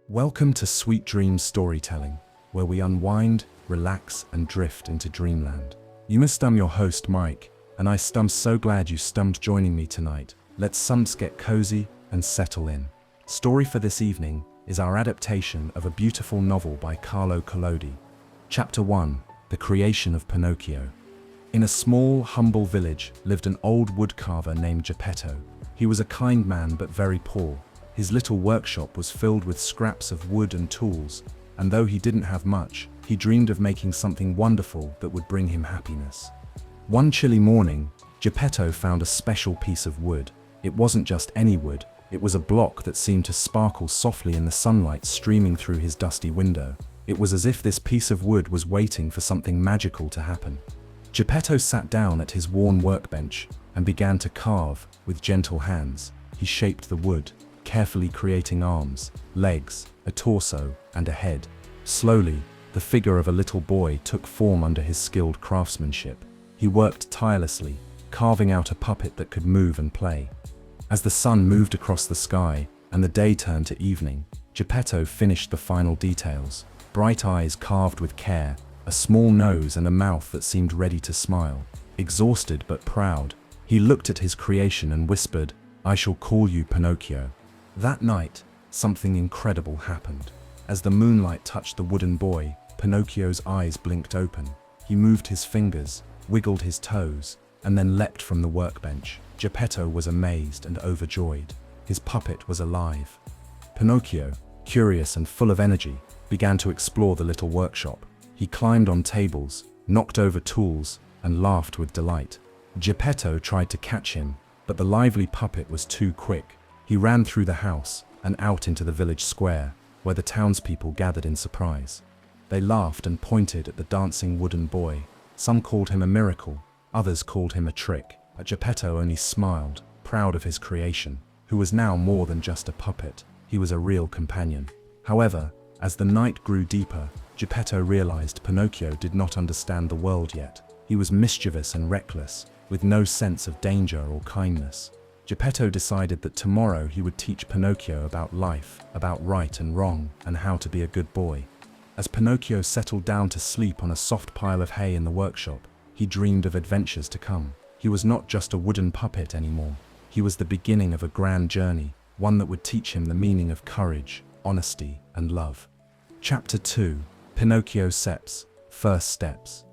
Welcome to Sweet Dreams Storytelling, where we unwind, relax, and drift into dreamland. You must your host, Mike, and I'm so glad you joining me tonight. Let's get cozy and settle in. Story for this evening is our adaptation of a beautiful novel by Carlo Collodi. Chapter 1: The Creation of Pinocchio. In a small, humble village lived an old woodcarver named Geppetto. He was a kind man but very poor. His little workshop was filled with scraps of wood and tools, and though he didn't have much, he dreamed of making something wonderful that would bring him happiness. One chilly morning, Geppetto found a special piece of wood. It wasn't just any wood, it was a block that seemed to sparkle softly in the sunlight streaming through his dusty window. It was as if this piece of wood was waiting for something magical to happen. Geppetto sat down at his worn workbench and began to carve with gentle hands. He shaped the wood, carefully creating arms, legs, a torso, and a head. Slowly, the figure of a little boy took form under his skilled craftsmanship. He worked tirelessly, carving out a puppet that could move and play. As the sun moved across the sky and the day turned to evening, Geppetto finished the final details. Bright eyes carved with care, a small nose and a mouth that seemed ready to smile. Exhausted but proud, he looked at his creation and whispered, "I shall call you Pinocchio." That night, something incredible happened. As the moonlight touched the wooden boy, Pinocchio's eyes blinked open. He moved his fingers, wiggled his toes, and then leapt from the workbench. Geppetto was amazed and overjoyed. His puppet was alive. Pinocchio, curious and full of energy, began to explore the little workshop. He climbed on tables, knocked over tools, and laughed with delight. Geppetto tried to catch him, but the lively puppet was too quick. He ran through the house and out into the village square, where the townspeople gathered in surprise. They laughed and pointed at the dancing wooden boy. Some called him a miracle, others called him a trick, but Geppetto only smiled, proud of his creation, who was now more than just a puppet. He was a real companion. However, as the night grew deeper, Geppetto realized Pinocchio did not understand the world yet. He was mischievous and reckless, with no sense of danger or kindness. Geppetto decided that tomorrow he would teach Pinocchio about life, about right and wrong, and how to be a good boy. As Pinocchio settled down to sleep on a soft pile of hay in the workshop, he dreamed of adventures to come. He was not just a wooden puppet anymore. He was the beginning of a grand journey, one that would teach him the meaning of courage, honesty, and love. Chapter 2: Pinocchio Steps, First Steps.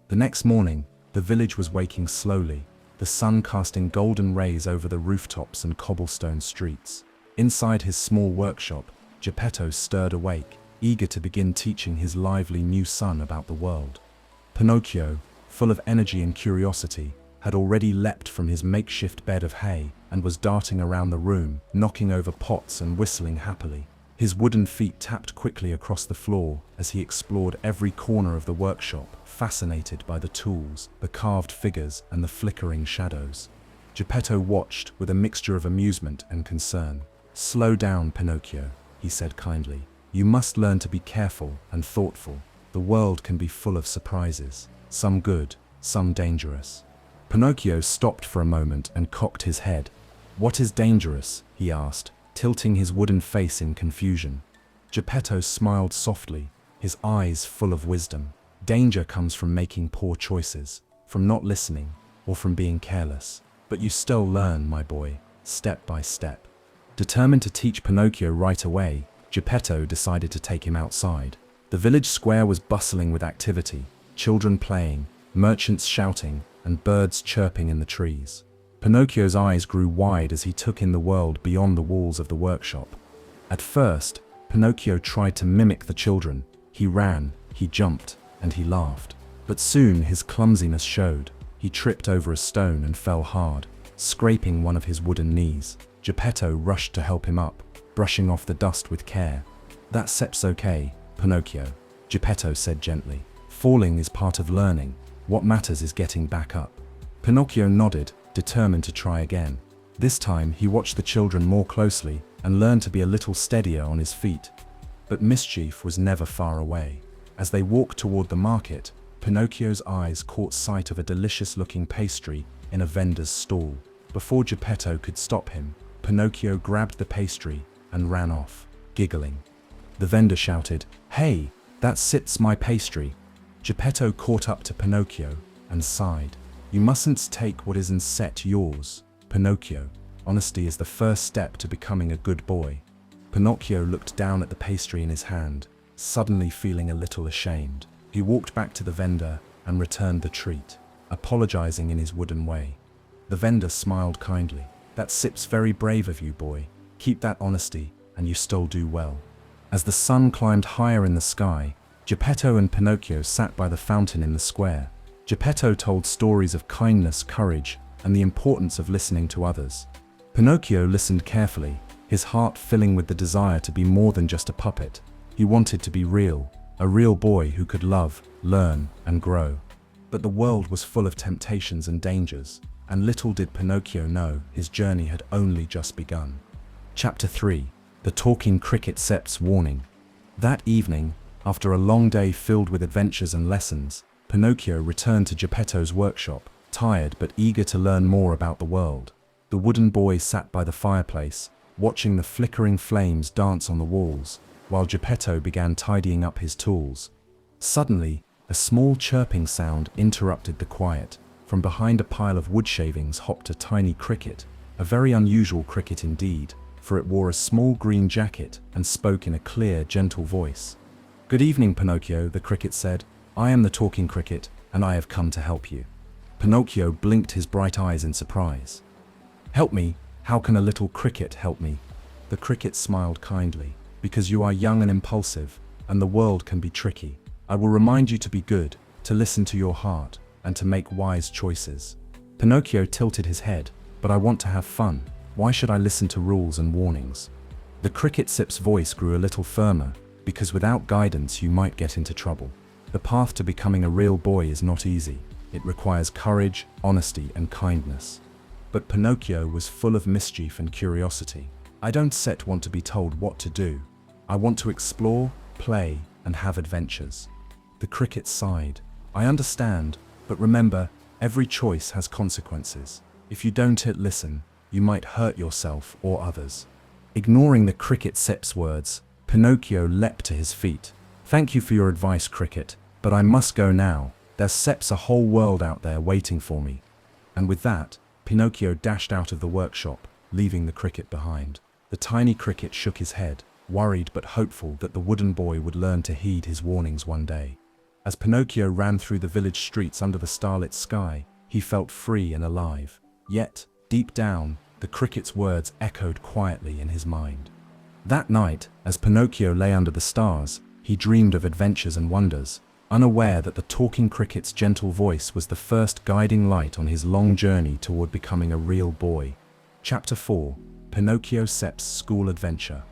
The next morning, the village was waking slowly, the sun casting golden rays over the rooftops and cobblestone streets. Inside his small workshop, Geppetto stirred awake, eager to begin teaching his lively new son about the world. Pinocchio, full of energy and curiosity, had already leapt from his makeshift bed of hay and was darting around the room, knocking over pots and whistling happily. His wooden feet tapped quickly across the floor as he explored every corner of the workshop, fascinated by the tools, the carved figures, and the flickering shadows. Geppetto watched with a mixture of amusement and concern. "Slow down, Pinocchio," he said kindly. "You must learn to be careful and thoughtful. The world can be full of surprises, some good, some dangerous." Pinocchio stopped for a moment and cocked his head. "What is dangerous?" he asked, tilting his wooden face in confusion. Geppetto smiled softly, his eyes full of wisdom. "Danger comes from making poor choices, from not listening, or from being careless. But you still learn, my boy, step by step." Determined to teach Pinocchio right away, Geppetto decided to take him outside. The village square was bustling with activity, children playing, merchants shouting, and birds chirping in the trees. Pinocchio's eyes grew wide as he took in the world beyond the walls of the workshop. At first, Pinocchio tried to mimic the children. He ran, he jumped, and he laughed. But soon his clumsiness showed. He tripped over a stone and fell hard, scraping one of his wooden knees. Geppetto rushed to help him up, brushing off the dust with care. "That step's okay, Pinocchio," Geppetto said gently. "Falling is part of learning. What matters is getting back up." Pinocchio nodded, determined to try again. This time he watched the children more closely and learned to be a little steadier on his feet. But mischief was never far away. As they walked toward the market, Pinocchio's eyes caught sight of a delicious-looking pastry in a vendor's stall. Before Geppetto could stop him, Pinocchio grabbed the pastry and ran off, giggling. The vendor shouted, "Hey, that sits my pastry." Geppetto caught up to Pinocchio and sighed. "You mustn't take what isn't set yours, Pinocchio. Honesty is the first step to becoming a good boy." Pinocchio looked down at the pastry in his hand, suddenly feeling a little ashamed. He walked back to the vendor and returned the treat, apologizing in his wooden way. The vendor smiled kindly. "That sip's very brave of you, boy. Keep that honesty, and you still do well." As the sun climbed higher in the sky, Geppetto and Pinocchio sat by the fountain in the square. Geppetto told stories of kindness, courage, and the importance of listening to others. Pinocchio listened carefully, his heart filling with the desire to be more than just a puppet. He wanted to be real, a real boy who could love, learn, and grow. But the world was full of temptations and dangers, and little did Pinocchio know his journey had only just begun. Chapter 3: The Talking Cricket Sep's Warning. That evening, after a long day filled with adventures and lessons, Pinocchio returned to Geppetto's workshop, tired but eager to learn more about the world. The wooden boy sat by the fireplace, watching the flickering flames dance on the walls, while Geppetto began tidying up his tools. Suddenly, a small chirping sound interrupted the quiet. From behind a pile of wood shavings hopped a tiny cricket, a very unusual cricket indeed, for it wore a small green jacket and spoke in a clear, gentle voice. "Good evening, Pinocchio," the cricket said. "I am the talking cricket, and I have come to help you." Pinocchio blinked his bright eyes in surprise. "Help me? How can a little cricket help me?" The cricket smiled kindly. "Because you are young and impulsive, and the world can be tricky. I will remind you to be good, to listen to your heart, and to make wise choices." Pinocchio tilted his head. "But I want to have fun. Why should I listen to rules and warnings?" The cricket sip's voice grew a little firmer, "Because without guidance you might get into trouble. The path to becoming a real boy is not easy. It requires courage, honesty, and kindness." But Pinocchio was full of mischief and curiosity. "I don't want to be told what to do. I want to explore, play, and have adventures." The cricket sighed. "I understand, but remember, every choice has consequences. If you don't listen, you might hurt yourself or others." Ignoring the cricket sep's words, Pinocchio leapt to his feet. "Thank you for your advice, cricket, but I must go now. There's sep's a whole world out there waiting for me." And with that, Pinocchio dashed out of the workshop, leaving the cricket behind. The tiny cricket shook his head, worried but hopeful that the wooden boy would learn to heed his warnings one day. As Pinocchio ran through the village streets under the starlit sky, he felt free and alive. Yet, deep down, the cricket's words echoed quietly in his mind. That night, as Pinocchio lay under the stars, he dreamed of adventures and wonders, unaware that the talking cricket's gentle voice was the first guiding light on his long journey toward becoming a real boy. Chapter 4: Pinocchio Sep's School Adventure.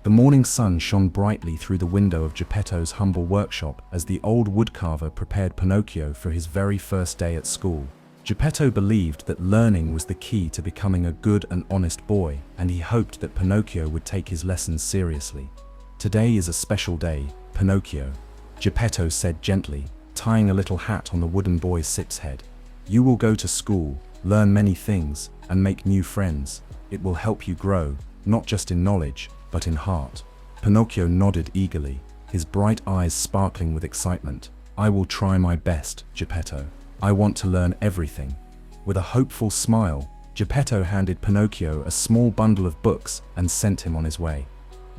The morning sun shone brightly through the window of Geppetto's humble workshop as the old woodcarver prepared Pinocchio for his very first day at school. Geppetto believed that learning was the key to becoming a good and honest boy, and he hoped that Pinocchio would take his lessons seriously. "Today is a special day, Pinocchio," Geppetto said gently, tying a little hat on the wooden boy's sip's head. "You will go to school, learn many things, and make new friends. It will help you grow, not just in knowledge, but in heart." Pinocchio nodded eagerly, his bright eyes sparkling with excitement. "I will try my best, Geppetto. I want to learn everything." With a hopeful smile, Geppetto handed Pinocchio a small bundle of books and sent him on his way.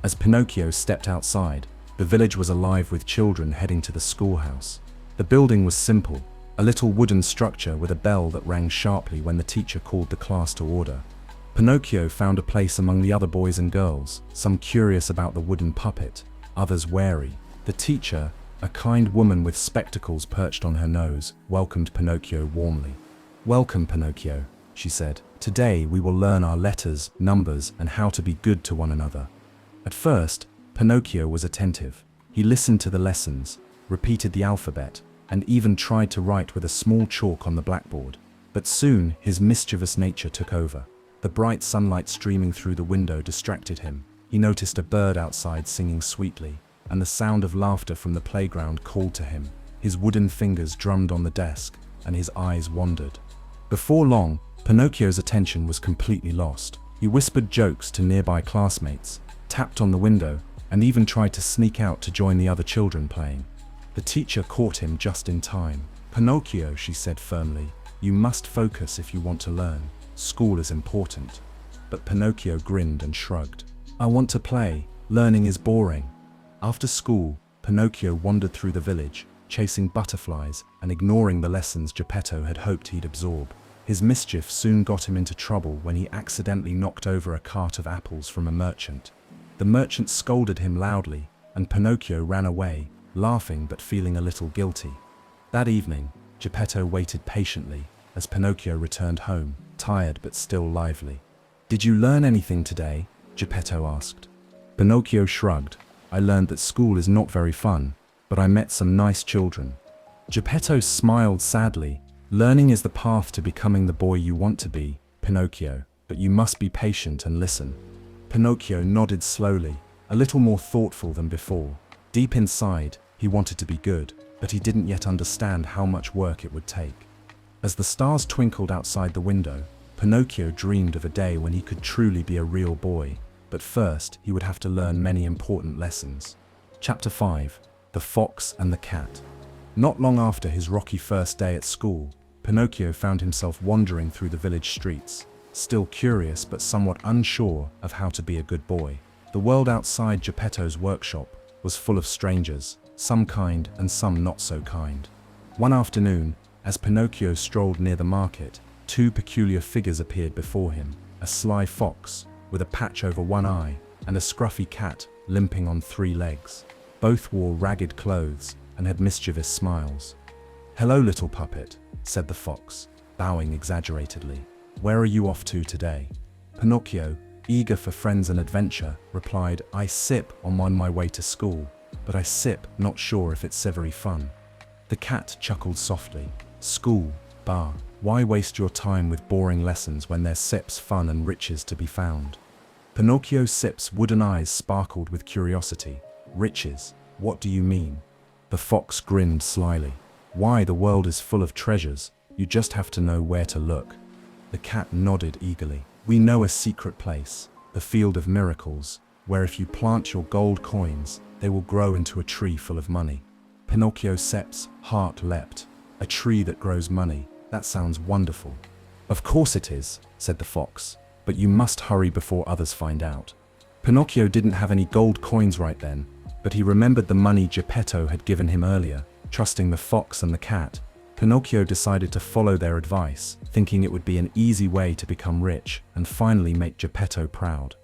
As Pinocchio stepped outside, the village was alive with children heading to the schoolhouse. The building was simple, a little wooden structure with a bell that rang sharply when the teacher called the class to order. Pinocchio found a place among the other boys and girls, some curious about the wooden puppet, others wary. The teacher, a kind woman with spectacles perched on her nose, welcomed Pinocchio warmly. "Welcome, Pinocchio," she said. "Today we will learn our letters, numbers, and how to be good to one another." At first, Pinocchio was attentive. He listened to the lessons, repeated the alphabet, and even tried to write with a small chalk on the blackboard. But soon his mischievous nature took over. The bright sunlight streaming through the window distracted him. He noticed a bird outside singing sweetly, and the sound of laughter from the playground called to him. His wooden fingers drummed on the desk, and his eyes wandered. Before long, Pinocchio's attention was completely lost. He whispered jokes to nearby classmates, tapped on the window, and even tried to sneak out to join the other children playing. The teacher caught him just in time. "Pinocchio," she said firmly, "you must focus if you want to learn. School is important." But Pinocchio grinned and shrugged. "I want to play. Learning is boring." After school, Pinocchio wandered through the village, chasing butterflies and ignoring the lessons Geppetto had hoped he'd absorb. His mischief soon got him into trouble when he accidentally knocked over a cart of apples from a merchant. The merchant scolded him loudly, and Pinocchio ran away, laughing but feeling a little guilty. That evening, Geppetto waited patiently as Pinocchio returned home, tired but still lively. "Did you learn anything today?" Geppetto asked. Pinocchio shrugged. "I learned that school is not very fun, but I met some nice children." Geppetto smiled sadly. "Learning is the path to becoming the boy you want to be, Pinocchio, but you must be patient and listen." Pinocchio nodded slowly, a little more thoughtful than before. Deep inside, he wanted to be good, but he didn't yet understand how much work it would take. As the stars twinkled outside the window, Pinocchio dreamed of a day when he could truly be a real boy, but first he would have to learn many important lessons. Chapter 5: The Fox and the Cat. Not long after his rocky first day at school, Pinocchio found himself wandering through the village streets, still curious but somewhat unsure of how to be a good boy. The world outside Geppetto's workshop was full of strangers, some kind and some not so kind. One afternoon, as Pinocchio strolled near the market, two peculiar figures appeared before him: a sly fox with a patch over one eye and a scruffy cat limping on three legs. Both wore ragged clothes and had mischievous smiles. "Hello, little puppet," said the fox, bowing exaggeratedly. "Where are you off to today?" Pinocchio, eager for friends and adventure, replied, "I sip on my way to school, but I sip not sure if it's very fun." The cat chuckled softly. "School, bah, why waste your time with boring lessons when there's sips, fun and riches to be found?" Pinocchio Sip's wooden eyes sparkled with curiosity. "Riches? What do you mean?" The fox grinned slyly. "Why, the world is full of treasures. You just have to know where to look." The cat nodded eagerly. "We know a secret place, the Field of Miracles, where if you plant your gold coins, they will grow into a tree full of money." Pinocchio Sep's heart leapt. "A tree that grows money. That sounds wonderful." "Of course it is," said the fox, "but you must hurry before others find out." Pinocchio didn't have any gold coins right then, but he remembered the money Geppetto had given him earlier. Trusting the fox and the cat, Pinocchio decided to follow their advice, thinking it would be an easy way to become rich and finally make Geppetto proud.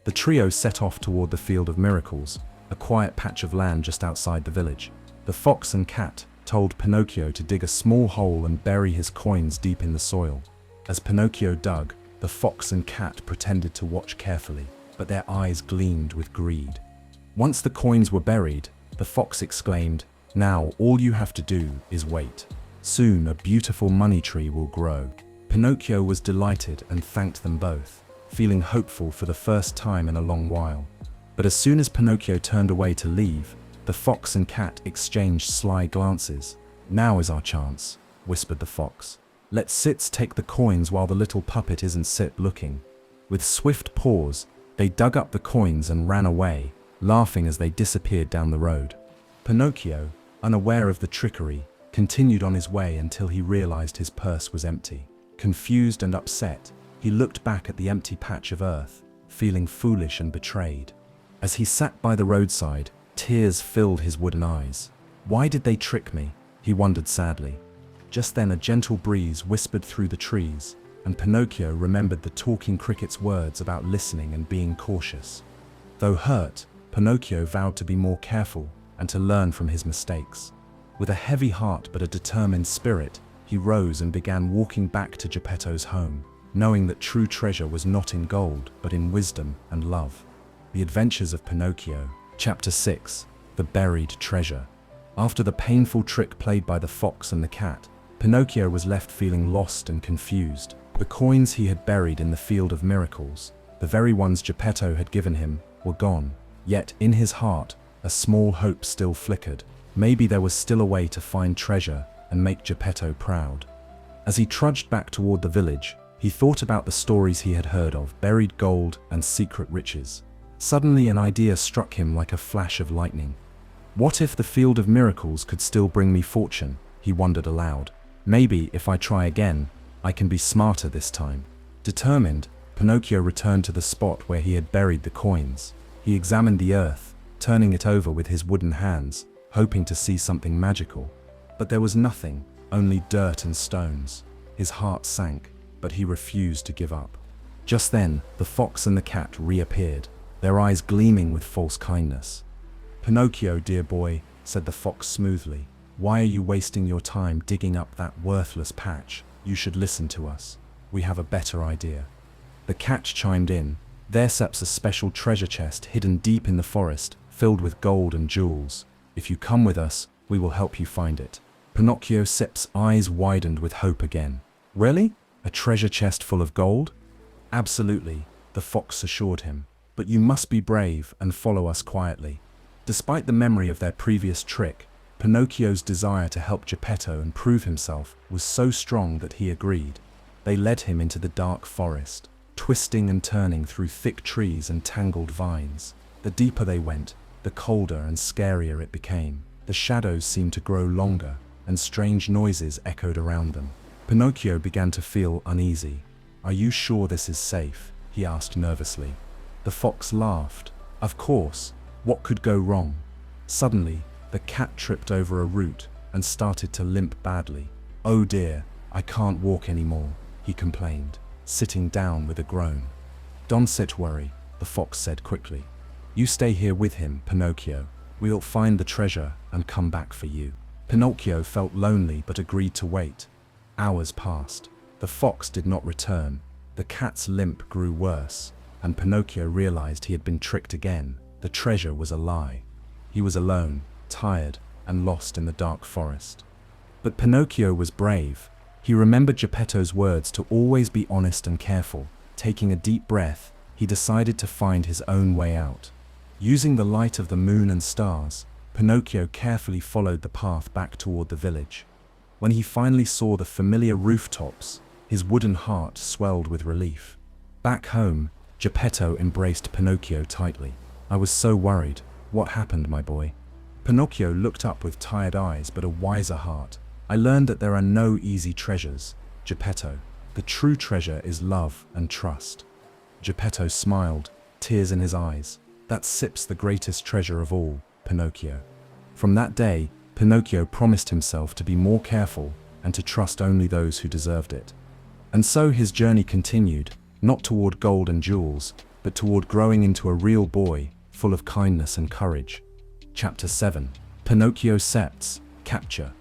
The trio set off toward the Field of Miracles, a quiet patch of land just outside the village. The fox and cat told Pinocchio to dig a small hole and bury his coins deep in the soil. As Pinocchio dug, the fox and cat pretended to watch carefully, but their eyes gleamed with greed. Once the coins were buried, the fox exclaimed, "Now all you have to do is wait. Soon a beautiful money tree will grow." Pinocchio was delighted and thanked them both, feeling hopeful for the first time in a long while. But as soon as Pinocchio turned away to leave, the fox and cat exchanged sly glances. "Now is our chance," whispered the fox. "Let Sits take the coins while the little puppet isn't Sit looking." With swift paws, they dug up the coins and ran away, laughing as they disappeared down the road. Pinocchio, unaware of the trickery, continued on his way until he realized his purse was empty. Confused and upset, he looked back at the empty patch of earth, feeling foolish and betrayed. As he sat by the roadside, tears filled his wooden eyes. "Why did they trick me?" he wondered sadly. Just then a gentle breeze whispered through the trees, and Pinocchio remembered the talking cricket's words about listening and being cautious. Though hurt, Pinocchio vowed to be more careful and to learn from his mistakes. With a heavy heart but a determined spirit, he rose and began walking back to Geppetto's home, knowing that true treasure was not in gold but in wisdom and love. The Adventures of Pinocchio. Chapter 6: The Buried Treasure. After the painful trick played by the fox and the cat, Pinocchio was left feeling lost and confused. The coins he had buried in the Field of Miracles, the very ones Geppetto had given him, were gone. Yet in his heart, a small hope still flickered. Maybe there was still a way to find treasure and make Geppetto proud. As he trudged back toward the village, he thought about the stories he had heard of buried gold and secret riches. Suddenly an idea struck him like a flash of lightning. What if the field of miracles could still bring me fortune? He wondered aloud. Maybe if I try again, I can be smarter this time. Determined, Pinocchio returned to the spot where he had buried the coins. He examined the earth, turning it over with his wooden hands, hoping to see something magical. But there was nothing, only dirt and stones. His heart sank, but he refused to give up. Just then, the fox and the cat reappeared, their eyes gleaming with false kindness. "Pinocchio, dear boy," said the fox smoothly, "why are you wasting your time digging up that worthless patch? You should listen to us. We have a better idea." The cat chimed in, "There's a special treasure chest hidden deep in the forest, filled with gold and jewels. If you come with us, we will help you find it." Pinocchio's eyes widened with hope again. "Really? A treasure chest full of gold?" "Absolutely," the fox assured him. "But you must be brave and follow us quietly." Despite the memory of their previous trick, Pinocchio's desire to help Geppetto and prove himself was so strong that he agreed. They led him into the dark forest, twisting and turning through thick trees and tangled vines. The deeper they went, the colder and scarier it became. The shadows seemed to grow longer, and strange noises echoed around them. Pinocchio began to feel uneasy. "Are you sure this is safe?" he asked nervously. The fox laughed. "Of course. What could go wrong?" Suddenly, the cat tripped over a root and started to limp badly. "Oh dear, I can't walk anymore," he complained, sitting down with a groan. "Don't sit worry," the fox said quickly. "You stay here with him, Pinocchio. We'll find the treasure and come back for you." Pinocchio felt lonely but agreed to wait. Hours passed. The fox did not return. The cat's limp grew worse, and Pinocchio realized he had been tricked again. The treasure was a lie. He was alone, tired, and lost in the dark forest. But Pinocchio was brave. He remembered Geppetto's words to always be honest and careful. Taking a deep breath, he decided to find his own way out. Using the light of the moon and stars, Pinocchio carefully followed the path back toward the village. When he finally saw the familiar rooftops, his wooden heart swelled with relief. Back home, Geppetto embraced Pinocchio tightly. "I was so worried. What happened, my boy?" Pinocchio looked up with tired eyes but a wiser heart. "I learned that there are no easy treasures, Geppetto. The true treasure is love and trust." Geppetto smiled, tears in his eyes. "That's the greatest treasure of all, Pinocchio." From that day, Pinocchio promised himself to be more careful and to trust only those who deserved it. And so his journey continued, not toward gold and jewels, but toward growing into a real boy, full of kindness and courage. Chapter 7. Pinocchio Capture.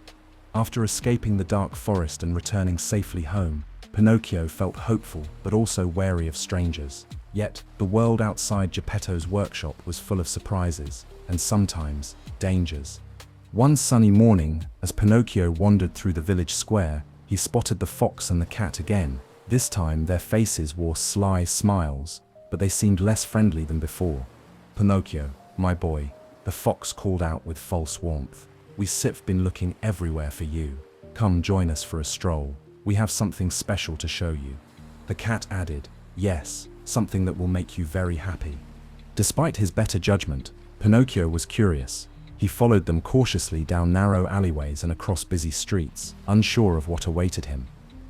After escaping the dark forest and returning safely home, Pinocchio felt hopeful but also wary of strangers. Yet, the world outside Geppetto's workshop was full of surprises, and sometimes, dangers. One sunny morning, as Pinocchio wandered through the village square, he spotted the fox and the cat again. This time their faces wore sly smiles, but they seemed less friendly than before. "Pinocchio, my boy," the fox called out with false warmth. "We've been looking everywhere for you. Come join us for a stroll. We have something special to show you." The cat added, "Yes, something that will make you very happy." Despite his better judgment, Pinocchio was curious. He followed them cautiously down narrow alleyways and across busy streets, unsure of what awaited him.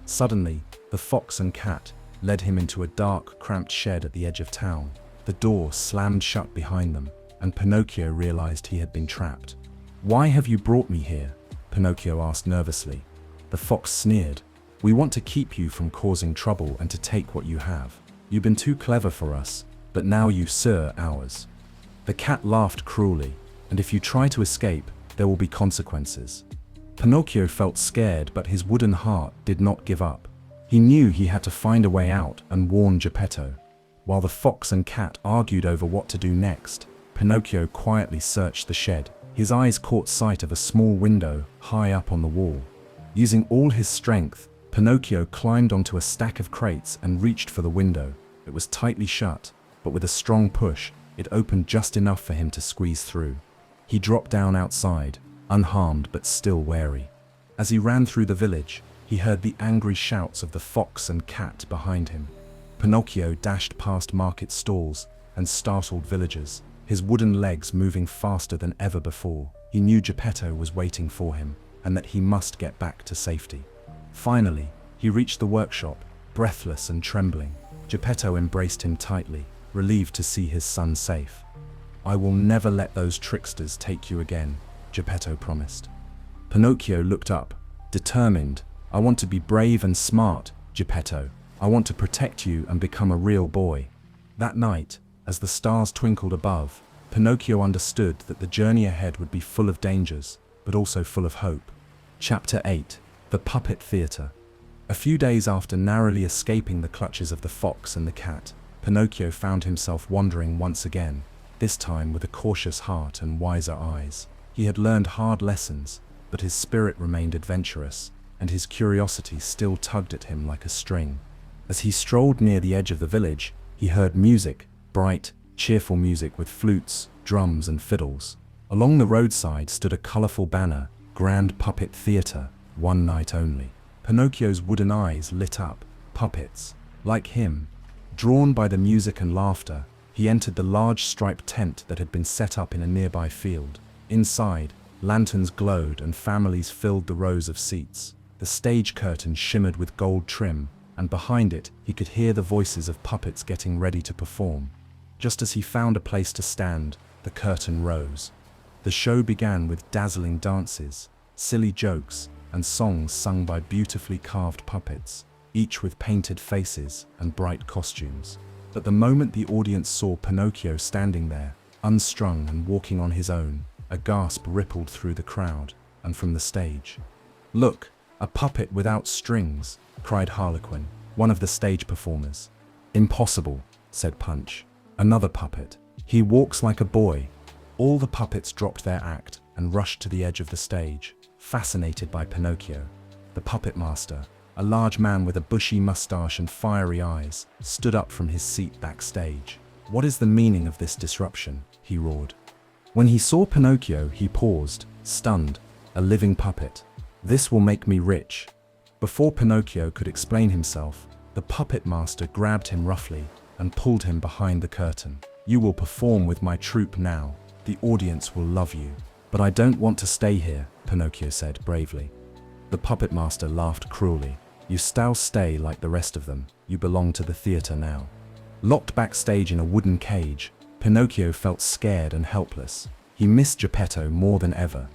Suddenly, the fox and cat led him into a dark, cramped shed at the edge of town. The door slammed shut behind them, and Pinocchio realized he had been trapped. "Why have you brought me here?" Pinocchio asked nervously. The fox sneered. "We want to keep you from causing trouble and to take what you have. You've been too clever for us, but now you are ours." The cat laughed cruelly. "And if you try to escape, there will be consequences." Pinocchio felt scared, but his wooden heart did not give up. He knew he had to find a way out and warn Geppetto. While the fox and cat argued over what to do next, Pinocchio quietly searched the shed. His eyes caught sight of a small window high up on the wall. Using all his strength, Pinocchio climbed onto a stack of crates and reached for the window. It was tightly shut, but with a strong push, it opened just enough for him to squeeze through. He dropped down outside, unharmed but still wary. As he ran through the village, he heard the angry shouts of the fox and cat behind him. Pinocchio dashed past market stalls and startled villagers, his wooden legs moving faster than ever before. He knew Geppetto was waiting for him, and that he must get back to safety. Finally, he reached the workshop, breathless and trembling. Geppetto embraced him tightly, relieved to see his son safe. "I will never let those tricksters take you again," Geppetto promised. Pinocchio looked up, determined. "I want to be brave and smart, Geppetto. I want to protect you and become a real boy." That night, as the stars twinkled above, Pinocchio understood that the journey ahead would be full of dangers, but also full of hope. Chapter 8: The Puppet Theatre. A few days after narrowly escaping the clutches of the fox and the cat, Pinocchio found himself wandering once again, this time with a cautious heart and wiser eyes. He had learned hard lessons, but his spirit remained adventurous, and his curiosity still tugged at him like a string. As he strolled near the edge of the village, he heard music, bright, cheerful music with flutes, drums, and fiddles. Along the roadside stood a colorful banner, "Grand Puppet Theatre, one night only." Pinocchio's wooden eyes lit up. Puppets, like him. Drawn by the music and laughter, he entered the large striped tent that had been set up in a nearby field. Inside, lanterns glowed and families filled the rows of seats. The stage curtain shimmered with gold trim, and behind it he could hear the voices of puppets getting ready to perform. Just as he found a place to stand, the curtain rose. The show began with dazzling dances, silly jokes, and songs sung by beautifully carved puppets, each with painted faces and bright costumes. But the moment the audience saw Pinocchio standing there, unstrung and walking on his own, a gasp rippled through the crowd and from the stage. "Look, a puppet without strings!" cried Harlequin, one of the stage performers. "Impossible," said Punch. "Another puppet. He walks like a boy." All the puppets dropped their act and rushed to the edge of the stage, fascinated by Pinocchio. The puppet master, a large man with a bushy mustache and fiery eyes, stood up from his seat backstage. "What is the meaning of this disruption?" he roared. When he saw Pinocchio, he paused, stunned. "A living puppet. This will make me rich." Before Pinocchio could explain himself, the puppet master grabbed him roughly and pulled him behind the curtain. "You will perform with my troupe now. The audience will love you." "But I don't want to stay here," Pinocchio said bravely. The puppet master laughed cruelly. "You shall stay like the rest of them. You belong to the theater now." Locked backstage in a wooden cage, Pinocchio felt scared and helpless. He missed Geppetto more than ever.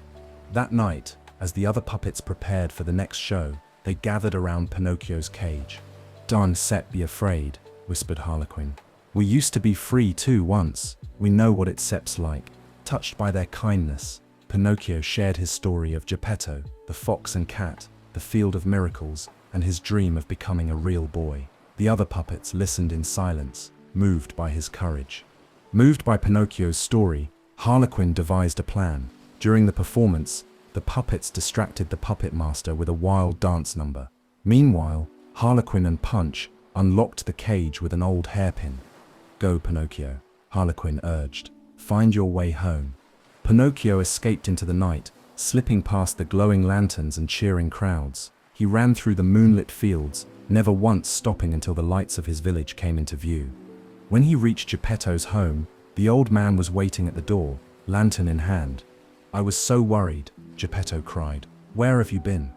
That night, as the other puppets prepared for the next show, they gathered around Pinocchio's cage. "Don't be afraid," whispered Harlequin. "We used to be free too once. We know what it's like." Touched by their kindness, Pinocchio shared his story of Geppetto, the fox and cat, the field of miracles, and his dream of becoming a real boy. The other puppets listened in silence, moved by his courage. Moved by Pinocchio's story, Harlequin devised a plan. During the performance, the puppets distracted the puppet master with a wild dance number. Meanwhile, Harlequin and Punch unlocked the cage with an old hairpin. "Go, Pinocchio," Harlequin urged. "Find your way home." Pinocchio escaped into the night, slipping past the glowing lanterns and cheering crowds. He ran through the moonlit fields, never once stopping until the lights of his village came into view. When he reached Geppetto's home, the old man was waiting at the door, lantern in hand. "I was so worried," Geppetto cried. "Where have you been?"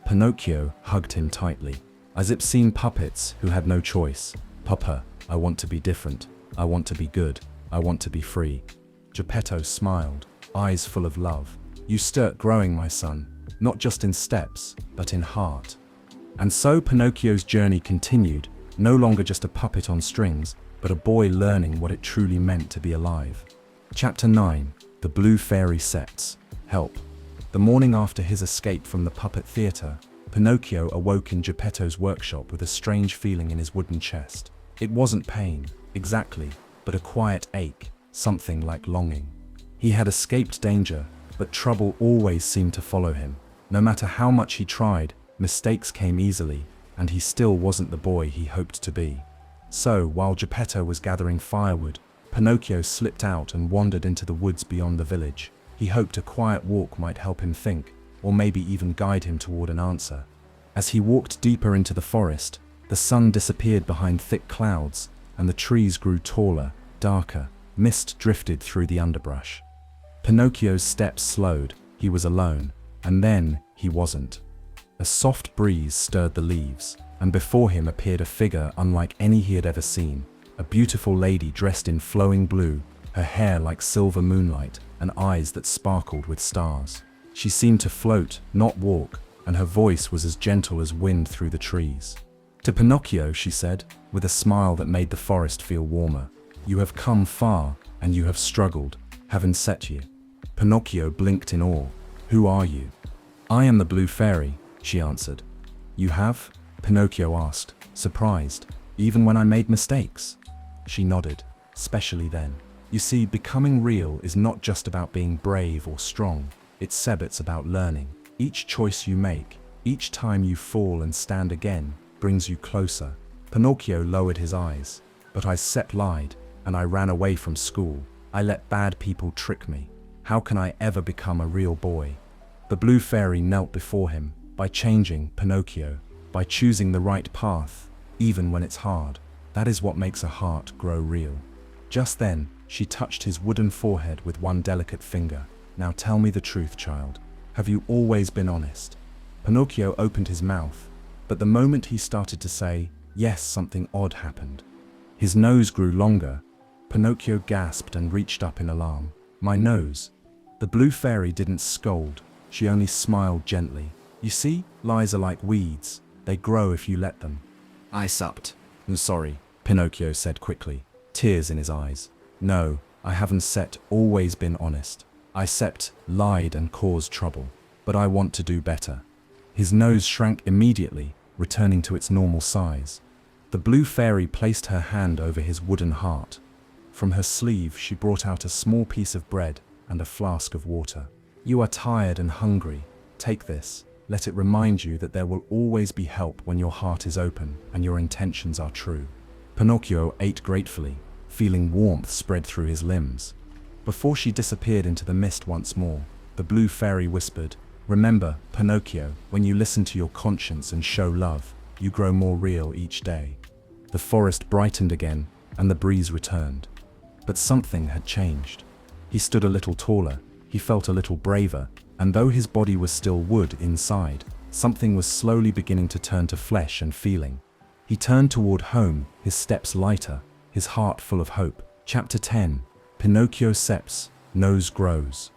Pinocchio hugged him tightly. "I've seen puppets who had no choice. Papa, I want to be different. I want to be good. I want to be free." Geppetto smiled, eyes full of love. "You start growing, my son, not just in steps, but in heart." And so Pinocchio's journey continued, no longer just a puppet on strings, but a boy learning what it truly meant to be alive. Chapter 9: The Blue Fairy Sets. Help. The morning after his escape from the puppet theater, Pinocchio awoke in Geppetto's workshop with a strange feeling in his wooden chest. It wasn't pain, exactly, but a quiet ache, something like longing. He had escaped danger, but trouble always seemed to follow him. No matter how much he tried, mistakes came easily, and he still wasn't the boy he hoped to be. So, while Geppetto was gathering firewood, Pinocchio slipped out and wandered into the woods beyond the village. He hoped a quiet walk might help him think, or maybe even guide him toward an answer. As he walked deeper into the forest, the sun disappeared behind thick clouds, and the trees grew taller, darker, mist drifted through the underbrush. Pinocchio's steps slowed, he was alone, and then he wasn't. A soft breeze stirred the leaves, and before him appeared a figure unlike any he had ever seen, a beautiful lady dressed in flowing blue, her hair like silver moonlight, and eyes that sparkled with stars. She seemed to float, not walk, and her voice was as gentle as wind through the trees. To Pinocchio, she said, with a smile that made the forest feel warmer, "You have come far, and you have struggled, haven't set you?" Pinocchio blinked in awe. "Who are you?" "I am the Blue Fairy," she answered. "You have?" Pinocchio asked, surprised. "Even when I made mistakes?" She nodded, "Especially then. You see, becoming real is not just about being brave or strong. It's about learning. Each choice you make, each time you fall and stand again, brings you closer." Pinocchio lowered his eyes. "But I lied, and I ran away from school. I let bad people trick me. How can I ever become a real boy?" The Blue Fairy knelt before him. "By changing, Pinocchio, by choosing the right path, even when it's hard. That is what makes a heart grow real." Just then, she touched his wooden forehead with one delicate finger. "Now tell me the truth, child. Have you always been honest?" Pinocchio opened his mouth, but the moment he started to say yes, something odd happened. His nose grew longer. Pinocchio gasped and reached up in alarm. "My nose." The Blue Fairy didn't scold. She only smiled gently. "You see, lies are like weeds. They grow if you let them." I supped. "I'm sorry," Pinocchio said quickly, tears in his eyes. "No, I haven't always been honest. I lied and caused trouble. But I want to do better." His nose shrank immediately, returning to its normal size. The Blue Fairy placed her hand over his wooden heart. From her sleeve, she brought out a small piece of bread and a flask of water. "You are tired and hungry. Take this. Let it remind you that there will always be help when your heart is open and your intentions are true." Pinocchio ate gratefully, feeling warmth spread through his limbs. Before she disappeared into the mist once more, the Blue Fairy whispered, "Remember, Pinocchio, when you listen to your conscience and show love, you grow more real each day." The forest brightened again, and the breeze returned. But something had changed. He stood a little taller, he felt a little braver, and though his body was still wood inside, something was slowly beginning to turn to flesh and feeling. He turned toward home, his steps lighter, his heart full of hope. Chapter 10. Pinocchio Seps, Nose Grows.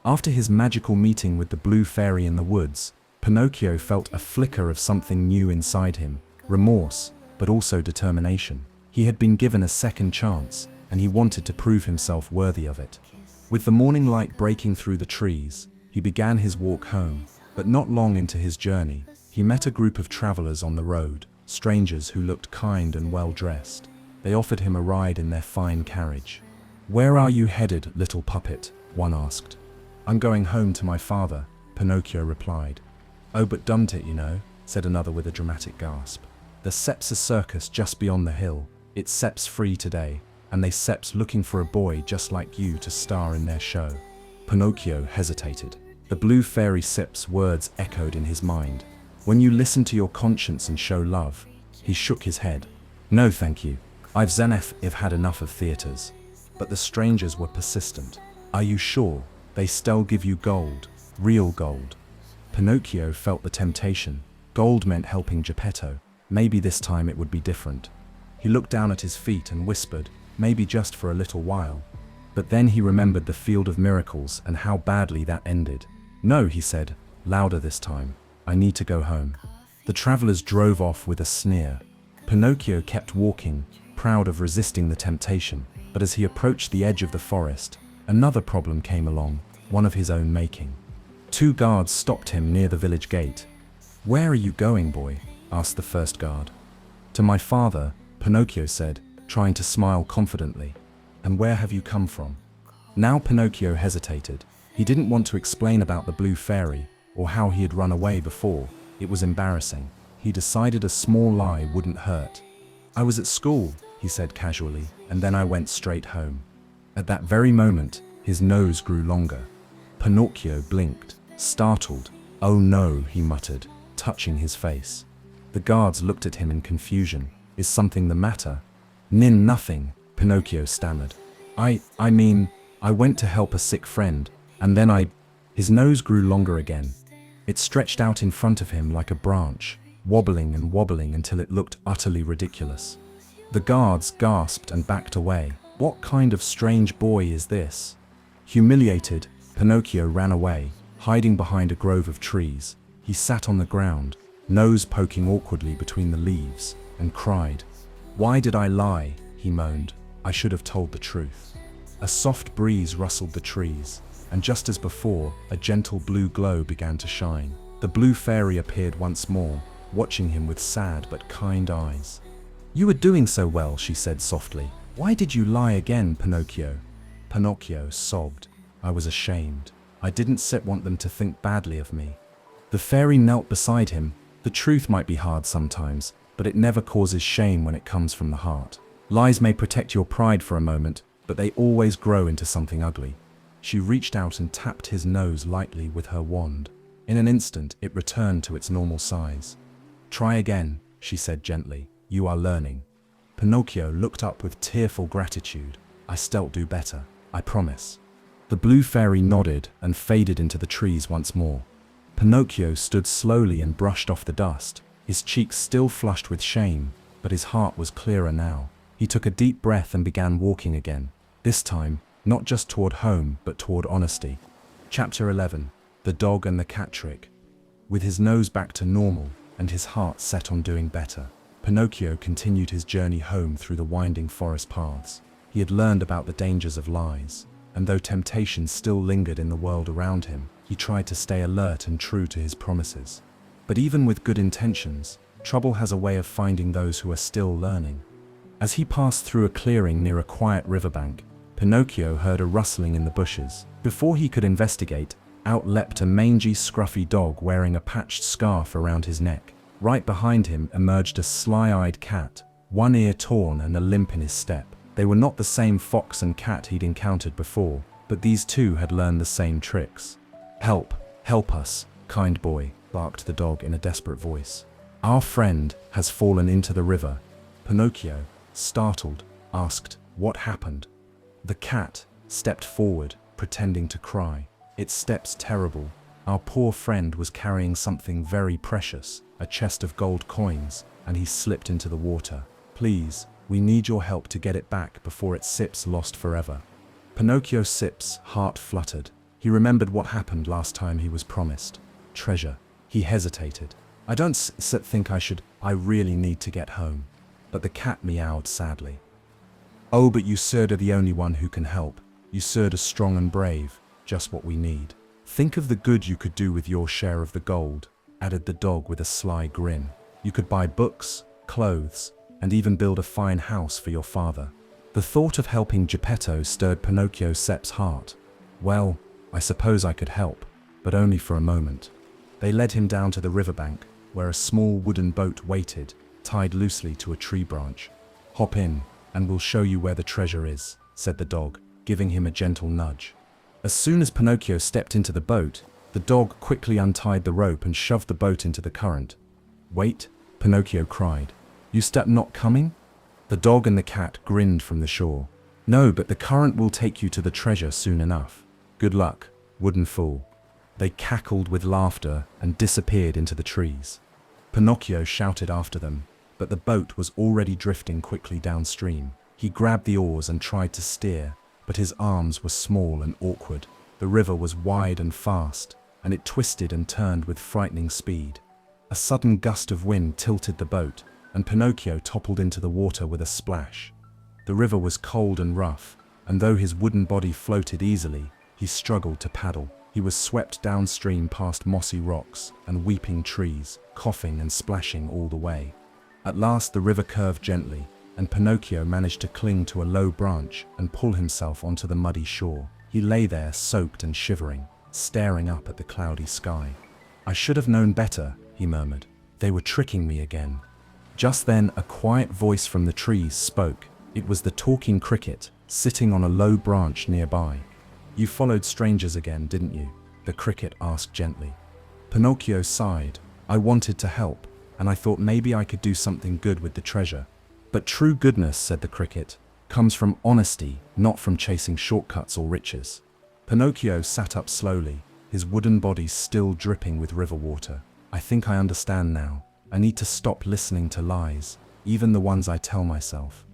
After his magical meeting with the Blue Fairy in the woods, Pinocchio felt a flicker of something new inside him, remorse, but also determination. He had been given a second chance, and he wanted to prove himself worthy of it. With the morning light breaking through the trees, he began his walk home, but not long into his journey, he met a group of travelers on the road, strangers who looked kind and well-dressed. They offered him a ride in their fine carriage. "Where are you headed, little puppet?" one asked. "I'm going home to my father," Pinocchio replied. "Oh, but dumped it, you know," said another with a dramatic gasp. "The Seps circus just beyond the hill. It's Seps free today, and they Seps looking for a boy just like you to star in their show." Pinocchio hesitated. The Blue Fairy Seps' words echoed in his mind. "When you listen to your conscience and show love." He shook his head. "No, thank you. I've had enough of theaters." But the strangers were persistent. "Are you sure? They still give you gold, real gold." Pinocchio felt the temptation. Gold meant helping Geppetto. Maybe this time it would be different. He looked down at his feet and whispered, "Maybe just for a little while." But then he remembered the Field of Miracles and how badly that ended. "No," he said, louder this time. "I need to go home." The travelers drove off with a sneer. Pinocchio kept walking, proud of resisting the temptation. But as he approached the edge of the forest, another problem came along, one of his own making. Two guards stopped him near the village gate. "Where are you going, boy?" asked the first guard. "To my father," Pinocchio said, trying to smile confidently. "And where have you come from?" Now Pinocchio hesitated. He didn't want to explain about the Blue Fairy, or how he had run away before. It was embarrassing. He decided a small lie wouldn't hurt. "I was at school," he said casually, "and then I went straight home." At that very moment, his nose grew longer. Pinocchio blinked, startled. "Oh no," he muttered, touching his face. The guards looked at him in confusion. "Is something the matter?" Nothing," Pinocchio stammered. I mean, I went to help a sick friend, and then His nose grew longer again. It stretched out in front of him like a branch, wobbling and wobbling until it looked utterly ridiculous. The guards gasped and backed away. What kind of strange boy is this? Humiliated, Pinocchio ran away, hiding behind a grove of trees. He sat on the ground, nose poking awkwardly between the leaves, and cried. "Why did I lie?" he moaned. "I should have told the truth." A soft breeze rustled the trees, and just as before, a gentle blue glow began to shine. The blue fairy appeared once more, watching him with sad but kind eyes. "You were doing so well," she said softly. "Why did you lie again, Pinocchio?" Pinocchio sobbed. "I was ashamed. I didn't want them to think badly of me." The fairy knelt beside him. The truth might be hard sometimes, but it never causes shame when it comes from the heart. Lies may protect your pride for a moment, but they always grow into something ugly. She reached out and tapped his nose lightly with her wand. In an instant, it returned to its normal size. "Try again," she said gently. "You are learning." Pinocchio looked up with tearful gratitude. "I still do better, I promise." The blue fairy nodded and faded into the trees once more. Pinocchio stood slowly and brushed off the dust, his cheeks still flushed with shame, but his heart was clearer now. He took a deep breath and began walking again, this time not just toward home, but toward honesty. Chapter 11. The Dog and the Cat Trick. With his nose back to normal and his heart set on doing better, Pinocchio continued his journey home through the winding forest paths. He had learned about the dangers of lies, and though temptation still lingered in the world around him, he tried to stay alert and true to his promises. But even with good intentions, trouble has a way of finding those who are still learning. As he passed through a clearing near a quiet riverbank, Pinocchio heard a rustling in the bushes. Before he could investigate, out leapt a mangy, scruffy dog wearing a patched scarf around his neck. Right behind him emerged a sly-eyed cat, one ear torn and a limp in his step. They were not the same fox and cat he'd encountered before, but these two had learned the same tricks. "Help, help us, kind boy," barked the dog in a desperate voice. "Our friend has fallen into the river." Pinocchio, startled, asked, "What happened?" The cat stepped forward, pretending to cry. "Its steps terrible. Our poor friend was carrying something very precious, a chest of gold coins, and he slipped into the water. Please, we need your help to get it back before it sips lost forever." Pinocchio Sip's heart fluttered. He remembered what happened last time he was promised. Treasure. He hesitated. "I don't think I should. I really need to get home." But the cat meowed sadly. "Oh, but you sir are the only one who can help. You sir are strong and brave, just what we need. Think of the good you could do with your share of the gold," added the dog with a sly grin. "You could buy books, clothes, and even build a fine house for your father." The thought of helping Geppetto stirred Pinocchio Sep's heart. "Well, I suppose I could help, but only for a moment." They led him down to the riverbank, where a small wooden boat waited, tied loosely to a tree branch. "Hop in, and we'll show you where the treasure is," said the dog, giving him a gentle nudge. As soon as Pinocchio stepped into the boat, the dog quickly untied the rope and shoved the boat into the current. "Wait," Pinocchio cried. "You not coming?" The dog and the cat grinned from the shore. "No, but the current will take you to the treasure soon enough. Good luck, wooden fool." They cackled with laughter and disappeared into the trees. Pinocchio shouted after them, but the boat was already drifting quickly downstream. He grabbed the oars and tried to steer, but his arms were small and awkward. The river was wide and fast, and it twisted and turned with frightening speed. A sudden gust of wind tilted the boat, and Pinocchio toppled into the water with a splash. The river was cold and rough, and though his wooden body floated easily, he struggled to paddle. He was swept downstream past mossy rocks and weeping trees, coughing and splashing all the way. At last the river curved gently, and Pinocchio managed to cling to a low branch and pull himself onto the muddy shore. He lay there soaked and shivering, staring up at the cloudy sky. "I should have known better," he murmured. "They were tricking me again." Just then a quiet voice from the trees spoke. It was the talking cricket, sitting on a low branch nearby. "You followed strangers again, didn't you?" the cricket asked gently. Pinocchio sighed. "I wanted to help, and I thought maybe I could do something good with the treasure." "But true goodness," said the cricket, comes from honesty, not from chasing shortcuts or riches. Pinocchio sat up slowly, his wooden body still dripping with river water. I think I understand now. I need to stop listening to lies, even the ones I tell myself.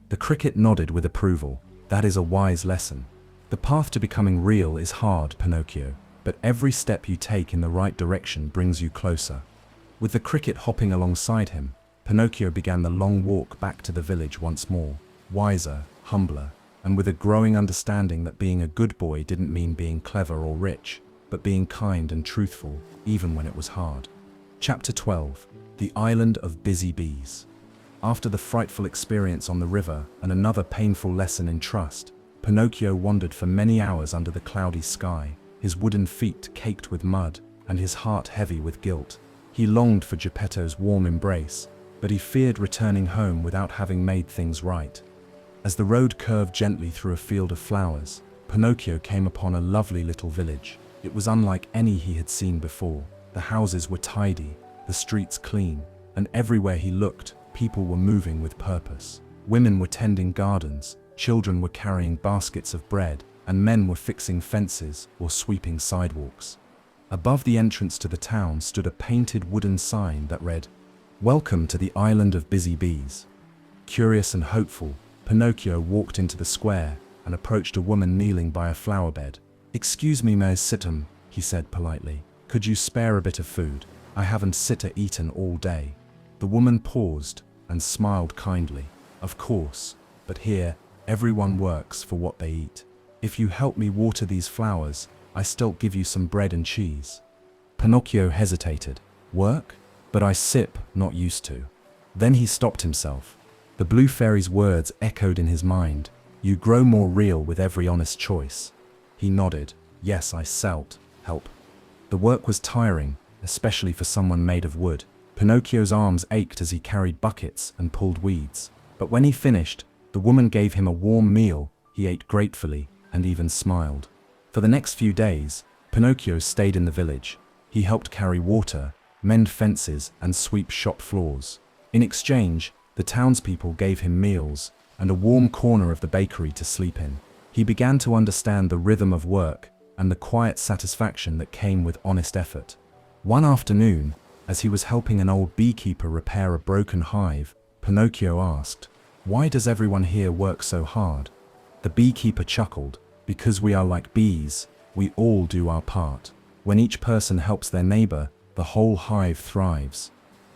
The cricket nodded with approval. That is a wise lesson. The path to becoming real is hard, Pinocchio, but every step you take in the right direction brings you closer. With the cricket hopping alongside him, Pinocchio began the long walk back to the village once more, wiser, humbler, and with a growing understanding that being a good boy didn't mean being clever or rich, but being kind and truthful, even when it was hard. Chapter 12. The Island of Busy Bees. After the frightful experience on the river and another painful lesson in trust, Pinocchio wandered for many hours under the cloudy sky, his wooden feet caked with mud and his heart heavy with guilt. He longed for Geppetto's warm embrace, but he feared returning home without having made things right. As the road curved gently through a field of flowers, Pinocchio came upon a lovely little village. It was unlike any he had seen before. The houses were tidy, the streets clean, and everywhere he looked, people were moving with purpose. Women were tending gardens, children were carrying baskets of bread, and men were fixing fences or sweeping sidewalks. Above the entrance to the town stood a painted wooden sign that read, "Welcome to the Island of Busy Bees." Curious and hopeful, Pinocchio walked into the square and approached a woman kneeling by a flower bed. "Excuse me, Ms. Sittam," he said politely. "Could you spare a bit of food? I haven't eaten all day." The woman paused and smiled kindly. "Of course, but here, everyone works for what they eat. If you help me water these flowers, I still give you some bread and cheese." Pinocchio hesitated. "Work? But I sip, not used to." Then he stopped himself. The blue fairy's words echoed in his mind. "You grow more real with every honest choice." He nodded. "Yes, I help." The work was tiring, especially for someone made of wood. Pinocchio's arms ached as he carried buckets and pulled weeds. But when he finished, the woman gave him a warm meal. He ate gratefully and even smiled. For the next few days, Pinocchio stayed in the village. He helped carry water, mend fences, and sweep shop floors. In exchange, the townspeople gave him meals and a warm corner of the bakery to sleep in. He began to understand the rhythm of work and the quiet satisfaction that came with honest effort. One afternoon, as he was helping an old beekeeper repair a broken hive, Pinocchio asked, "Why does everyone here work so hard?" The beekeeper chuckled. "Because we are like bees, we all do our part. When each person helps their neighbor, the whole hive thrives."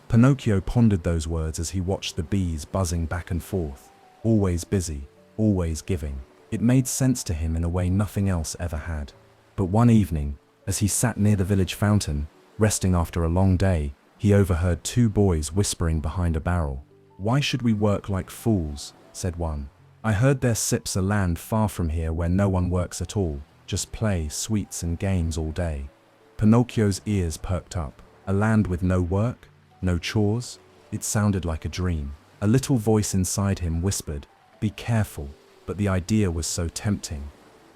Pinocchio pondered those words as he watched the bees buzzing back and forth, always busy, always giving. It made sense to him in a way nothing else ever had. But one evening, as he sat near the village fountain, resting after a long day, he overheard two boys whispering behind a barrel. "Why should we work like fools?" said one. "I heard there sips a land far from here where no one works at all, just play, sweets and games all day." Pinocchio's ears perked up. A land with no work? No chores? It sounded like a dream. A little voice inside him whispered, "Be careful," but the idea was so tempting.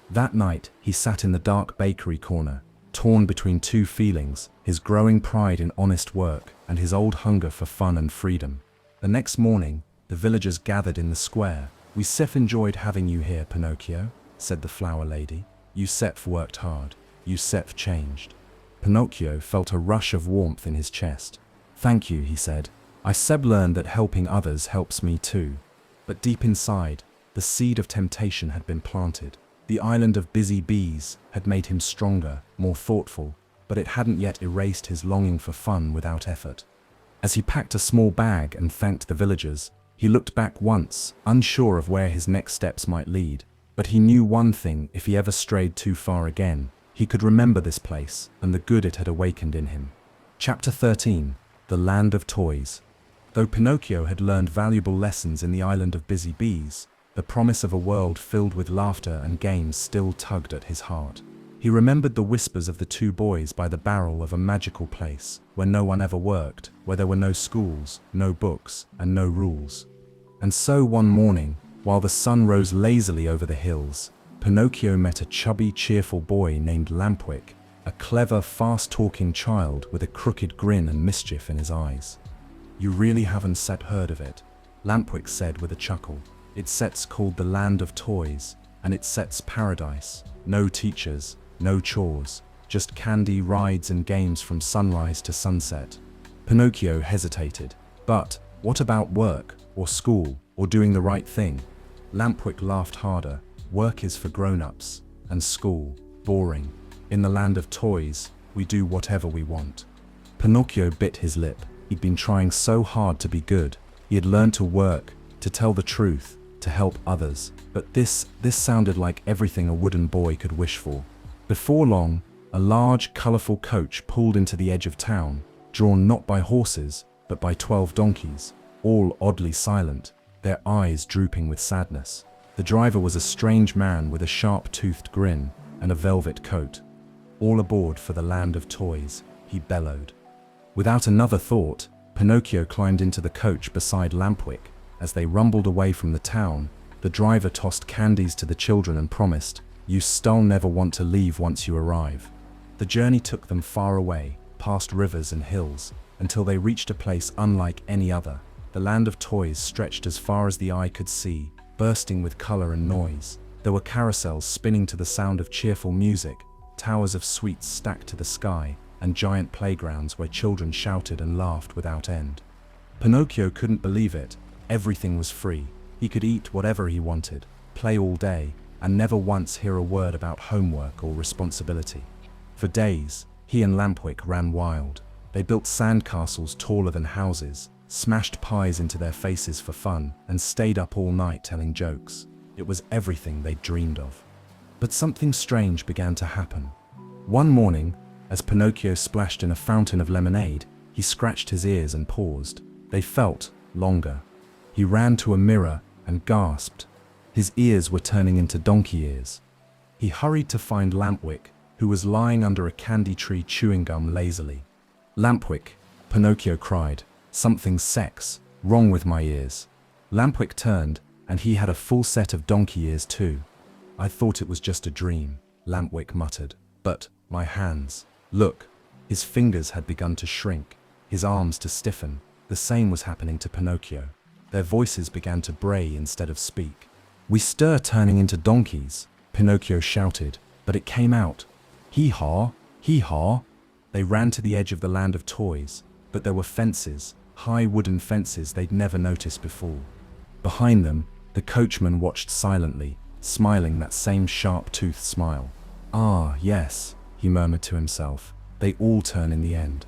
That night, he sat in the dark bakery corner, torn between two feelings, his growing pride in honest work and his old hunger for fun and freedom. The next morning, the villagers gathered in the square. "We enjoyed having you here, Pinocchio," said the flower lady. "You worked hard. You changed." Pinocchio felt a rush of warmth in his chest. "Thank you," he said. "I learned that helping others helps me too." But deep inside, the seed of temptation had been planted. The island of busy bees had made him stronger, more thoughtful, but it hadn't yet erased his longing for fun without effort. As he packed a small bag and thanked the villagers, he looked back once, unsure of where his next steps might lead. But he knew one thing: if he ever strayed too far again, he could remember this place and the good it had awakened in him. Chapter 13. The Land of Toys. Though Pinocchio had learned valuable lessons in the island of busy bees, the promise of a world filled with laughter and games still tugged at his heart. He remembered the whispers of the two boys by the barrel of a magical place, where no one ever worked, where there were no schools, no books, and no rules. And so one morning, while the sun rose lazily over the hills, Pinocchio met a chubby, cheerful boy named Lampwick, a clever, fast-talking child with a crooked grin and mischief in his eyes. "You really haven't heard of it," Lampwick said with a chuckle. It sets called the Land of Toys, and it sets paradise. No teachers, no chores, just candy, rides and games from sunrise to sunset. Pinocchio hesitated. But what about work, or school, or doing the right thing? Lampwick laughed harder. Work is for grown-ups, and school, boring. In the land of toys, we do whatever we want. Pinocchio bit his lip. He'd been trying so hard to be good. He had learned to work, to tell the truth, to help others. But this sounded like everything a wooden boy could wish for. Before long, a large, colorful coach pulled into the edge of town, drawn not by horses, but by 12 donkeys, all oddly silent, their eyes drooping with sadness. The driver was a strange man with a sharp-toothed grin and a velvet coat. All aboard for the land of toys, he bellowed. Without another thought, Pinocchio climbed into the coach beside Lampwick. As they rumbled away from the town, the driver tossed candies to the children and promised, "You still never want to leave once you arrive." The journey took them far away, past rivers and hills, until they reached a place unlike any other. The land of toys stretched as far as the eye could see, bursting with color and noise. There were carousels spinning to the sound of cheerful music, towers of sweets stacked to the sky, and giant playgrounds where children shouted and laughed without end. Pinocchio couldn't believe it. Everything was free. He could eat whatever he wanted, play all day, and never once hear a word about homework or responsibility. For days, he and Lampwick ran wild. They built sandcastles taller than houses, smashed pies into their faces for fun, and stayed up all night telling jokes. It was everything they'd dreamed of. But something strange began to happen. One morning, as Pinocchio splashed in a fountain of lemonade, he scratched his ears and paused. They felt longer. He ran to a mirror and gasped. His ears were turning into donkey ears. He hurried to find Lampwick, who was lying under a candy tree chewing gum lazily. "Lampwick," Pinocchio cried, "something's wrong with my ears." Lampwick turned, and he had a full set of donkey ears too. "I thought it was just a dream," Lampwick muttered. "But my hands, look." His fingers had begun to shrink, his arms to stiffen. The same was happening to Pinocchio. Their voices began to bray instead of speak. "We stir turning into donkeys," Pinocchio shouted, but it came out. "Hee-haw, hee-haw." They ran to the edge of the land of toys, but there were fences, high wooden fences they'd never noticed before. Behind them, the coachman watched silently, smiling that same sharp-toothed smile. "Ah, yes," he murmured to himself, "they all turn in the end."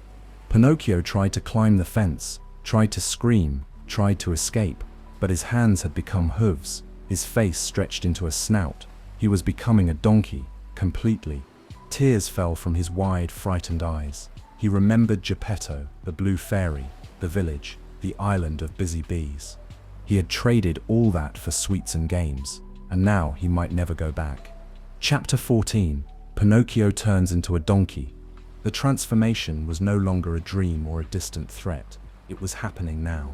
Pinocchio tried to climb the fence, tried to scream, tried to escape, but his hands had become hooves, his face stretched into a snout. He was becoming a donkey, completely. Tears fell from his wide, frightened eyes. He remembered Geppetto, the blue fairy, the village, the island of busy bees. He had traded all that for sweets and games, and now he might never go back. Chapter 14. Pinocchio turns into a donkey. The transformation was no longer a dream or a distant threat. It was happening now.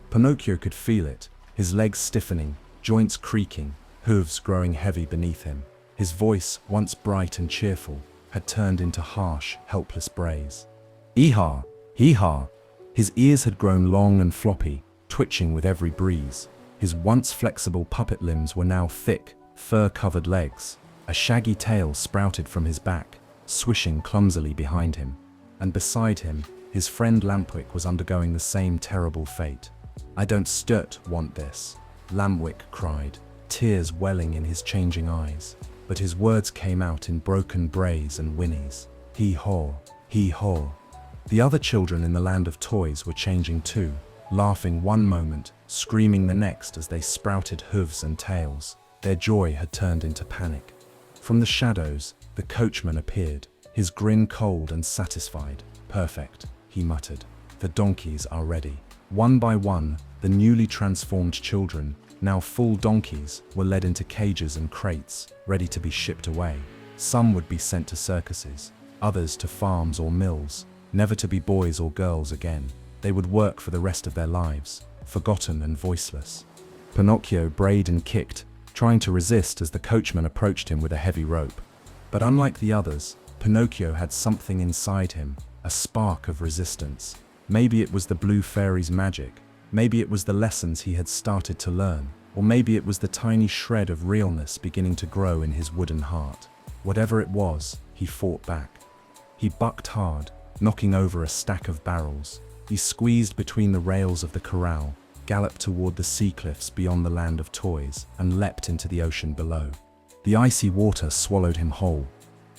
Pinocchio could feel it, his legs stiffening, joints creaking, hooves growing heavy beneath him. His voice, once bright and cheerful, had turned into harsh, helpless brays. "Ee-haw, hee-haw." His ears had grown long and floppy, twitching with every breeze. His once flexible puppet limbs were now thick, fur-covered legs. A shaggy tail sprouted from his back, swishing clumsily behind him. And beside him, his friend Lampwick was undergoing the same terrible fate. "I don't want this," Lampwick cried, tears welling in his changing eyes. But his words came out in broken brays and whinnies. "Hee-haw, hee-haw." The other children in the land of toys were changing too, laughing one moment, screaming the next as they sprouted hooves and tails. Their joy had turned into panic. From the shadows, the coachman appeared, his grin cold and satisfied. "Perfect," he muttered. "The donkeys are ready." One by one, the newly transformed children, now full donkeys, were led into cages and crates, ready to be shipped away. Some would be sent to circuses, others to farms or mills, never to be boys or girls again. They would work for the rest of their lives, forgotten and voiceless. Pinocchio brayed and kicked, trying to resist as the coachman approached him with a heavy rope. But unlike the others, Pinocchio had something inside him, a spark of resistance. Maybe it was the blue fairy's magic. Maybe it was the lessons he had started to learn. Or maybe it was the tiny shred of realness beginning to grow in his wooden heart. Whatever it was, he fought back. He bucked hard, knocking over a stack of barrels. He squeezed between the rails of the corral, galloped toward the sea cliffs beyond the land of toys, and leapt into the ocean below. The icy water swallowed him whole.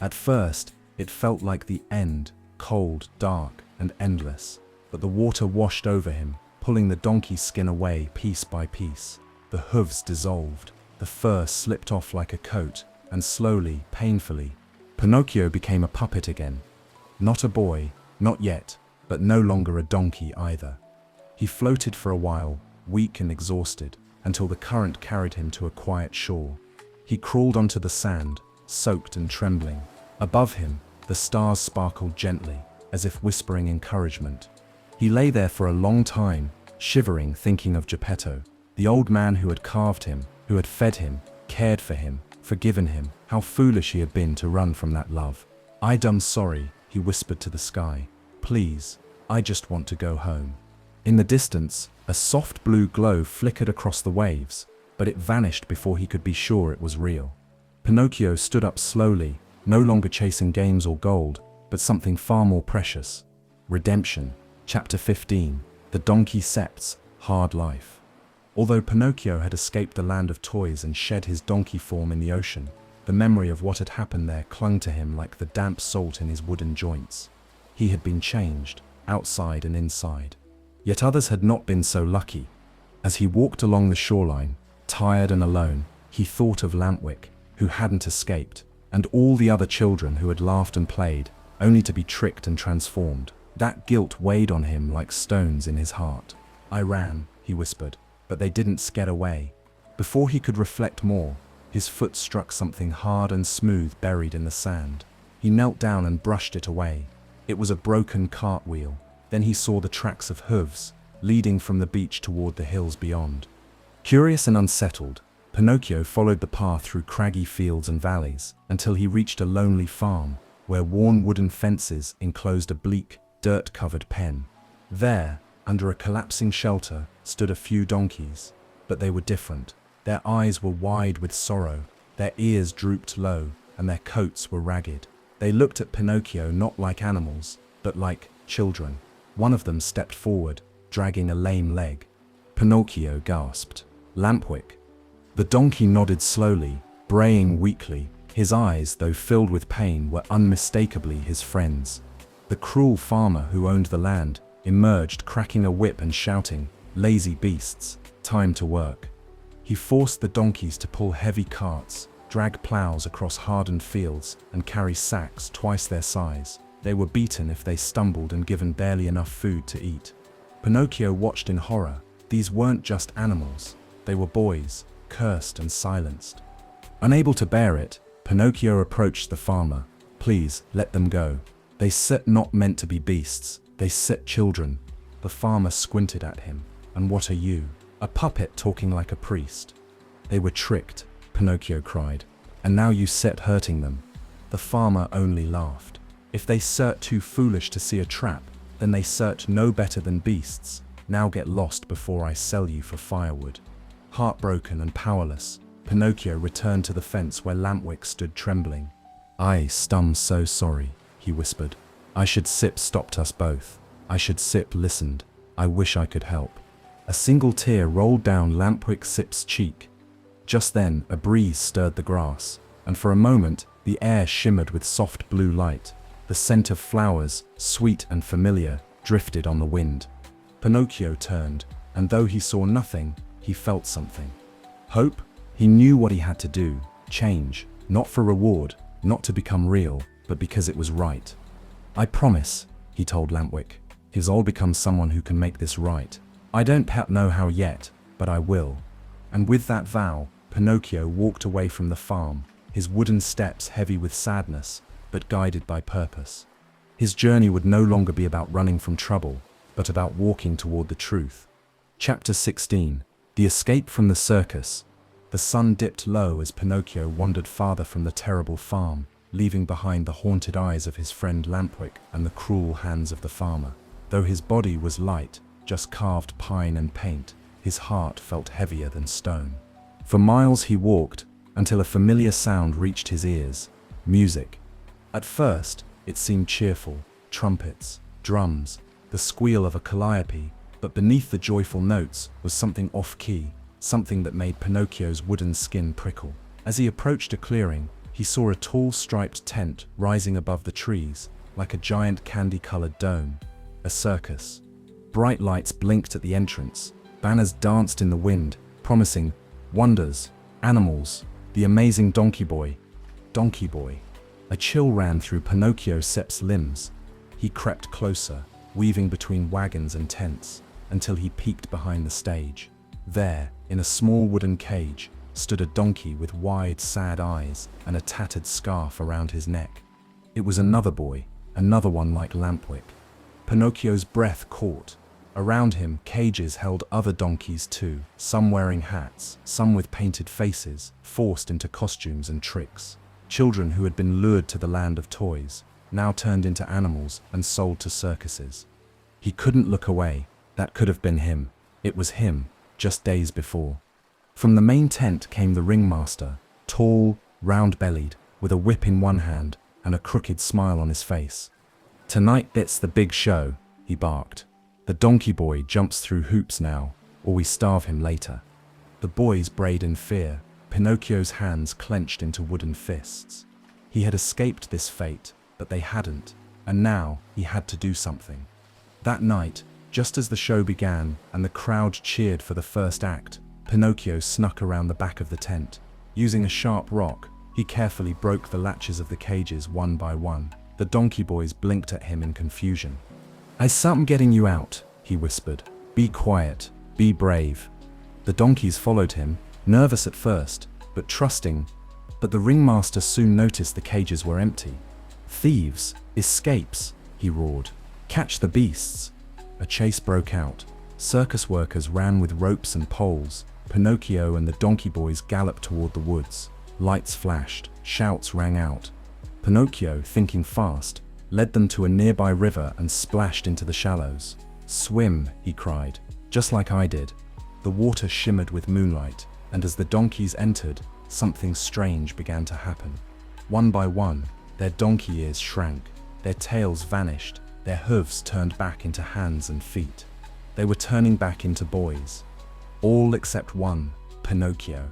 At first, it felt like the end, cold, dark, and endless. But the water washed over him, pulling the donkey's skin away piece by piece. The hooves dissolved, the fur slipped off like a coat, and slowly, painfully, Pinocchio became a puppet again. Not a boy, not yet, but no longer a donkey either. He floated for a while, weak and exhausted, until the current carried him to a quiet shore. He crawled onto the sand, soaked and trembling. Above him, the stars sparkled gently, as if whispering encouragement. He lay there for a long time, shivering, thinking of Geppetto, the old man who had carved him, who had fed him, cared for him, forgiven him. How foolish he had been to run from that love. "I'm sorry," he whispered to the sky. "Please, I just want to go home." In the distance, a soft blue glow flickered across the waves, but it vanished before he could be sure it was real. Pinocchio stood up slowly, no longer chasing games or gold, but something far more precious. Redemption. Chapter 15. The Donkey Sept's Hard Life. Although Pinocchio had escaped the land of toys and shed his donkey form in the ocean, the memory of what had happened there clung to him like the damp salt in his wooden joints. He had been changed, outside and inside. Yet others had not been so lucky. As he walked along the shoreline, tired and alone, he thought of Lampwick, who hadn't escaped, and all the other children who had laughed and played, only to be tricked and transformed. That guilt weighed on him like stones in his heart. "I ran," he whispered, "but they didn't scare away." Before he could reflect more, his foot struck something hard and smooth buried in the sand. He knelt down and brushed it away. It was a broken cartwheel. Then he saw the tracks of hooves, leading from the beach toward the hills beyond. Curious and unsettled, Pinocchio followed the path through craggy fields and valleys until he reached a lonely farm, where worn wooden fences enclosed a bleak, dirt-covered pen. There, under a collapsing shelter, stood a few donkeys, but they were different. Their eyes were wide with sorrow, their ears drooped low, and their coats were ragged. They looked at Pinocchio not like animals, but like children. One of them stepped forward, dragging a lame leg. Pinocchio gasped. "Lampwick." The donkey nodded slowly, braying weakly. His eyes, though filled with pain, were unmistakably his friend's. The cruel farmer who owned the land emerged, cracking a whip and shouting, "Lazy beasts, time to work." He forced the donkeys to pull heavy carts, drag plows across hardened fields, and carry sacks twice their size. They were beaten if they stumbled and given barely enough food to eat. Pinocchio watched in horror. These weren't just animals. They were boys, cursed and silenced. Unable to bear it, Pinocchio approached the farmer. "Please, let them go. They sit not meant to be beasts. They sit children." The farmer squinted at him. "And what are you? A puppet talking like a priest." "They were tricked," Pinocchio cried. "And now you sit hurting them." The farmer only laughed. "If they cert too foolish to see a trap, then they cert no better than beasts. Now get lost before I sell you for firewood." Heartbroken and powerless, Pinocchio returned to the fence where Lampwick stood trembling. "I'm so sorry," he whispered. "I should sip stopped us both. I should sip listened. I wish I could help." A single tear rolled down Lampwick Sip's cheek. Just then, a breeze stirred the grass, and for a moment, the air shimmered with soft blue light. The scent of flowers, sweet and familiar, drifted on the wind. Pinocchio turned, and though he saw nothing, he felt something. Hope? He knew what he had to do. Change, not for reward, not to become real, but because it was right. "I promise," he told Lampwick. "I'll become someone who can make this right. I don't know how yet, but I will." And with that vow, Pinocchio walked away from the farm, his wooden steps heavy with sadness, but guided by purpose. His journey would no longer be about running from trouble, but about walking toward the truth. Chapter 16. The Escape from the Circus. The sun dipped low as Pinocchio wandered farther from the terrible farm, leaving behind the haunted eyes of his friend Lampwick and the cruel hands of the farmer. Though his body was light, just carved pine and paint, his heart felt heavier than stone. For miles he walked, until a familiar sound reached his ears: music. At first, it seemed cheerful: trumpets, drums, the squeal of a calliope, but beneath the joyful notes was something off-key, something that made Pinocchio's wooden skin prickle. As he approached a clearing, he saw a tall striped tent rising above the trees, like a giant candy-colored dome. A circus. Bright lights blinked at the entrance, banners danced in the wind, promising wonders, animals, the amazing Donkey Boy. Donkey Boy. A chill ran through Pinocchio Sep's limbs. He crept closer, weaving between wagons and tents, until he peeked behind the stage. There, in a small wooden cage, stood a donkey with wide, sad eyes and a tattered scarf around his neck. It was another boy, another one like Lampwick. Pinocchio's breath caught. Around him, cages held other donkeys too, some wearing hats, some with painted faces, forced into costumes and tricks. Children who had been lured to the land of toys, now turned into animals and sold to circuses. He couldn't look away. That could have been him. It was him, just days before. From the main tent came the ringmaster, tall, round-bellied, with a whip in one hand and a crooked smile on his face. "Tonight it's the big show," he barked. "The Donkey Boy jumps through hoops now, or we starve him later." The boys brayed in fear, Pinocchio's hands clenched into wooden fists. He had escaped this fate, but they hadn't, and now he had to do something. That night, just as the show began and the crowd cheered for the first act, Pinocchio snuck around the back of the tent. Using a sharp rock, he carefully broke the latches of the cages one by one. The donkey boys blinked at him in confusion. "I saw him getting you out," he whispered. "Be quiet, be brave." The donkeys followed him, nervous at first, but trusting. But the ringmaster soon noticed the cages were empty. "Thieves, escapes," he roared. "Catch the beasts." A chase broke out. Circus workers ran with ropes and poles. Pinocchio and the donkey boys galloped toward the woods. Lights flashed, shouts rang out. Pinocchio, thinking fast, led them to a nearby river and splashed into the shallows. "Swim," he cried, "just like I did." The water shimmered with moonlight, and as the donkeys entered, something strange began to happen. One by one, their donkey ears shrank, their tails vanished, their hooves turned back into hands and feet. They were turning back into boys. All except one, Pinocchio.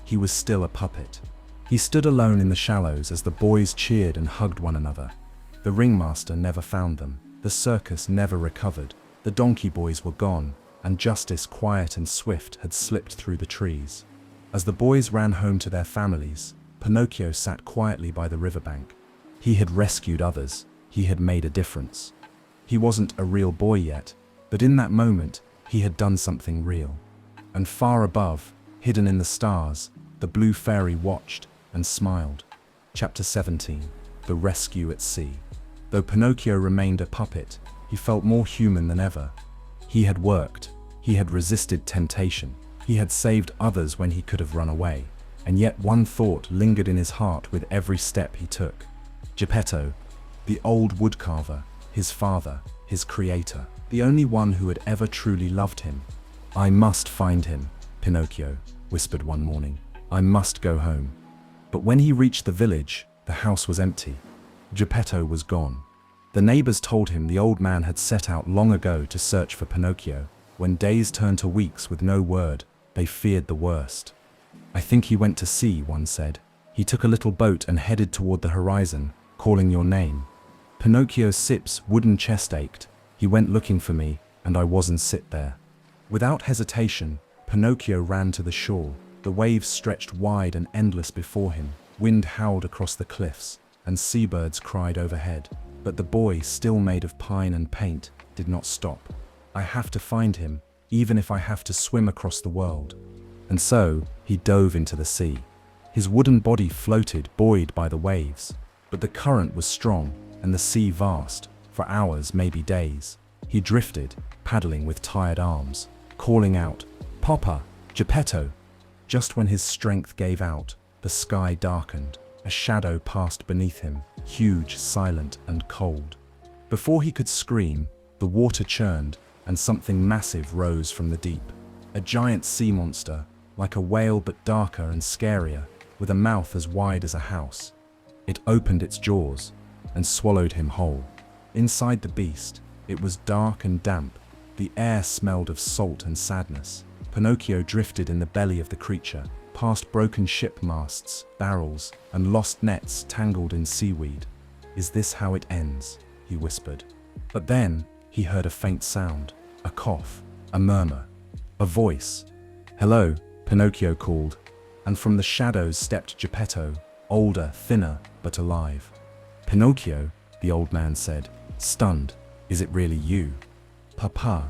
He was still a puppet. He stood alone in the shallows as the boys cheered and hugged one another. The ringmaster never found them. The circus never recovered. The donkey boys were gone, and justice, quiet and swift, had slipped through the trees. As the boys ran home to their families, Pinocchio sat quietly by the riverbank. He had rescued others. He had made a difference. He wasn't a real boy yet, but in that moment, he had done something real. And far above, hidden in the stars, the blue fairy watched and smiled. Chapter 17. The Rescue at Sea. Though Pinocchio remained a puppet, he felt more human than ever. He had worked. He had resisted temptation. He had saved others when he could have run away. And yet one thought lingered in his heart with every step he took. Geppetto, the old woodcarver, his father, his creator, the only one who had ever truly loved him. "I must find him," Pinocchio whispered one morning. "I must go home." But when he reached the village, the house was empty. Geppetto was gone. The neighbors told him the old man had set out long ago to search for Pinocchio. When days turned to weeks with no word, they feared the worst. "I think he went to sea," one said. "He took a little boat and headed toward the horizon, calling your name." Pinocchio Sip's wooden chest ached. "He went looking for me, and I wasn't sit there." Without hesitation, Pinocchio ran to the shore. The waves stretched wide and endless before him. Wind howled across the cliffs, and seabirds cried overhead. But the boy, still made of pine and paint, did not stop. "I have to find him, even if I have to swim across the world." And so, he dove into the sea. His wooden body floated, buoyed by the waves. But the current was strong, and the sea vast. For hours, maybe days, he drifted, paddling with tired arms, calling out, "Papa, Geppetto." Just when his strength gave out, the sky darkened. A shadow passed beneath him, huge, silent, and cold. Before he could scream, the water churned, and something massive rose from the deep. A giant sea monster, like a whale but darker and scarier, with a mouth as wide as a house. It opened its jaws and swallowed him whole. Inside the beast, it was dark and damp. The air smelled of salt and sadness. Pinocchio drifted in the belly of the creature, past broken ship masts, barrels, and lost nets tangled in seaweed. "Is this how it ends?" he whispered. But then he heard a faint sound, a cough, a murmur, a voice. "Hello," Pinocchio called, and from the shadows stepped Geppetto, older, thinner, but alive. "Pinocchio," the old man said, stunned, "is it really you?" "Papa."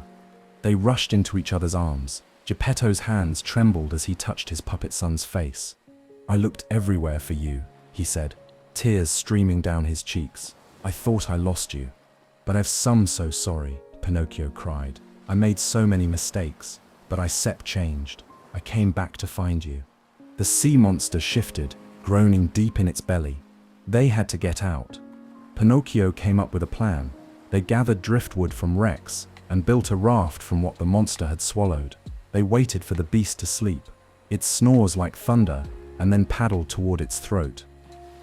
They rushed into each other's arms. Geppetto's hands trembled as he touched his puppet son's face. "I looked everywhere for you," he said, tears streaming down his cheeks. "I thought I lost you." "But I'm so sorry," Pinocchio cried. "I made so many mistakes, but I changed. I came back to find you." The sea monster shifted, groaning deep in its belly. They had to get out. Pinocchio came up with a plan. They gathered driftwood from wrecks and built a raft from what the monster had swallowed. They waited for the beast to sleep. It snores like thunder and then paddled toward its throat.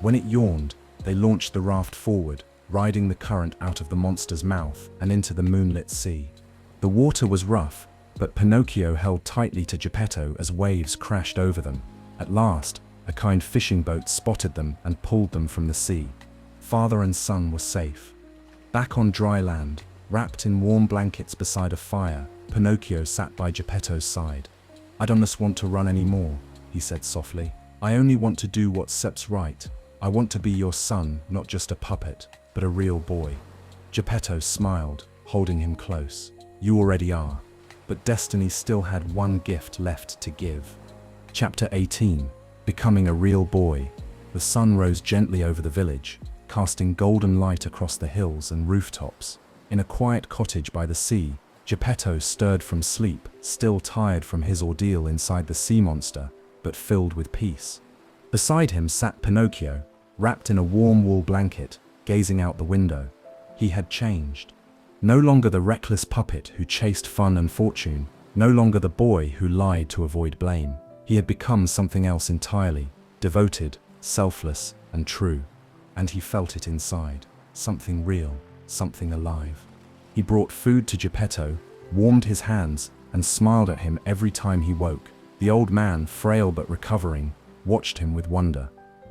When it yawned, they launched the raft forward, riding the current out of the monster's mouth and into the moonlit sea. The water was rough, but Pinocchio held tightly to Geppetto as waves crashed over them. At last, a kind fishing boat spotted them and pulled them from the sea. Father and son were safe. Back on dry land, wrapped in warm blankets beside a fire, Pinocchio sat by Geppetto's side. "I don't just want to run anymore," he said softly. "I only want to do what's right. I want to be your son, not just a puppet, but a real boy." Geppetto smiled, holding him close. "You already are." But destiny still had one gift left to give. Chapter 18. Becoming a real boy. The sun rose gently over the village, casting golden light across the hills and rooftops. In a quiet cottage by the sea, Geppetto stirred from sleep, still tired from his ordeal inside the sea monster, but filled with peace. Beside him sat Pinocchio, wrapped in a warm wool blanket, gazing out the window. He had changed. No longer the reckless puppet who chased fun and fortune, no longer the boy who lied to avoid blame. He had become something else entirely, devoted, selfless, and true. And he felt it inside, something real, something alive. He brought food to Geppetto, warmed his hands, and smiled at him every time he woke. The old man, frail but recovering, watched him with wonder.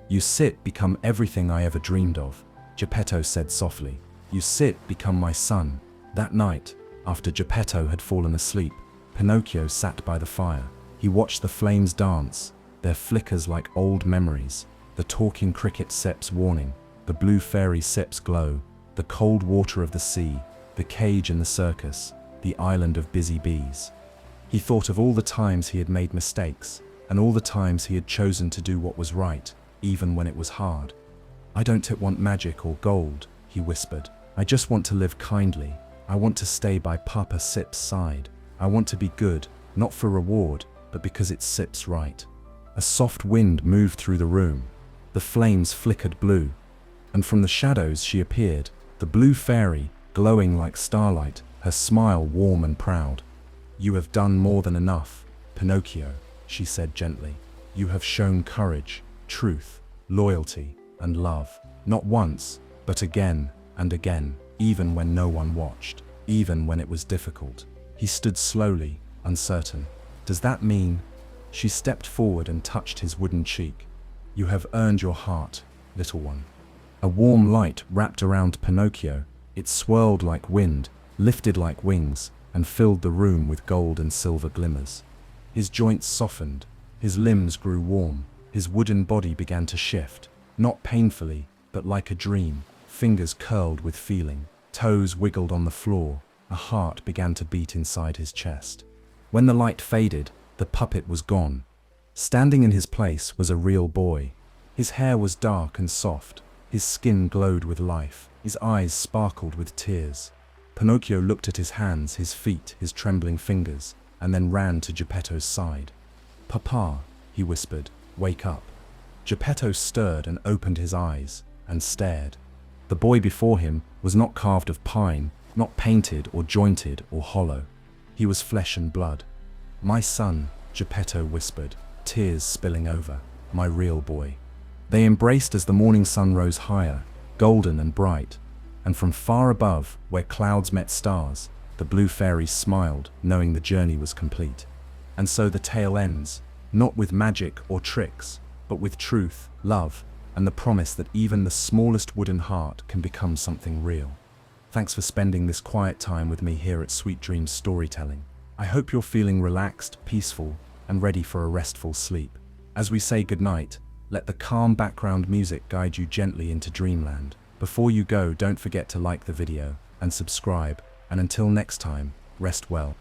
"You become everything I ever dreamed of," Geppetto said softly. "You become my son." That night, after Geppetto had fallen asleep, Pinocchio sat by the fire. He watched the flames dance, their flickers like old memories, the talking cricket sep's warning, the blue fairy sep's glow, the cold water of the sea, the cage in the circus, the island of busy bees. He thought of all the times he had made mistakes, and all the times he had chosen to do what was right, even when it was hard. "I don't want magic or gold," he whispered. "I just want to live kindly. I want to stay by Papa Sip's side. I want to be good, not for reward, but because it Sip's right." A soft wind moved through the room. The flames flickered blue, and from the shadows she appeared, the blue fairy, glowing like starlight, her smile warm and proud. "You have done more than enough, Pinocchio," she said gently. "You have shown courage, truth, loyalty, and love. Not once, but again and again, even when no one watched, even when it was difficult." He stood slowly, uncertain. "Does that mean—" She stepped forward and touched his wooden cheek. "You have earned your heart, little one." A warm light wrapped around Pinocchio. It swirled like wind, lifted like wings, and filled the room with gold and silver glimmers. His joints softened, his limbs grew warm, his wooden body began to shift, not painfully, but like a dream. Fingers curled with feeling, toes wiggled on the floor, a heart began to beat inside his chest. When the light faded, the puppet was gone. Standing in his place was a real boy. His hair was dark and soft, his skin glowed with life, his eyes sparkled with tears. Pinocchio looked at his hands, his feet, his trembling fingers, and then ran to Geppetto's side. "Papa," he whispered, "wake up." Geppetto stirred and opened his eyes, and stared. The boy before him was not carved of pine, not painted or jointed or hollow. He was flesh and blood. "My son," Geppetto whispered, tears spilling over. My real boy. They embraced as the morning sun rose higher, golden and bright, and from far above, where clouds met stars, the blue fairies smiled, knowing the journey was complete. And so the tale ends, not with magic or tricks, but with truth, love, and the promise that even the smallest wooden heart can become something real. Thanks for spending this quiet time with me here at Sweet Dreams Storytelling. I hope you're feeling relaxed, peaceful, and ready for a restful sleep. As we say goodnight, let the calm background music guide you gently into dreamland. Before you go, don't forget to like the video and subscribe, and until next time, rest well.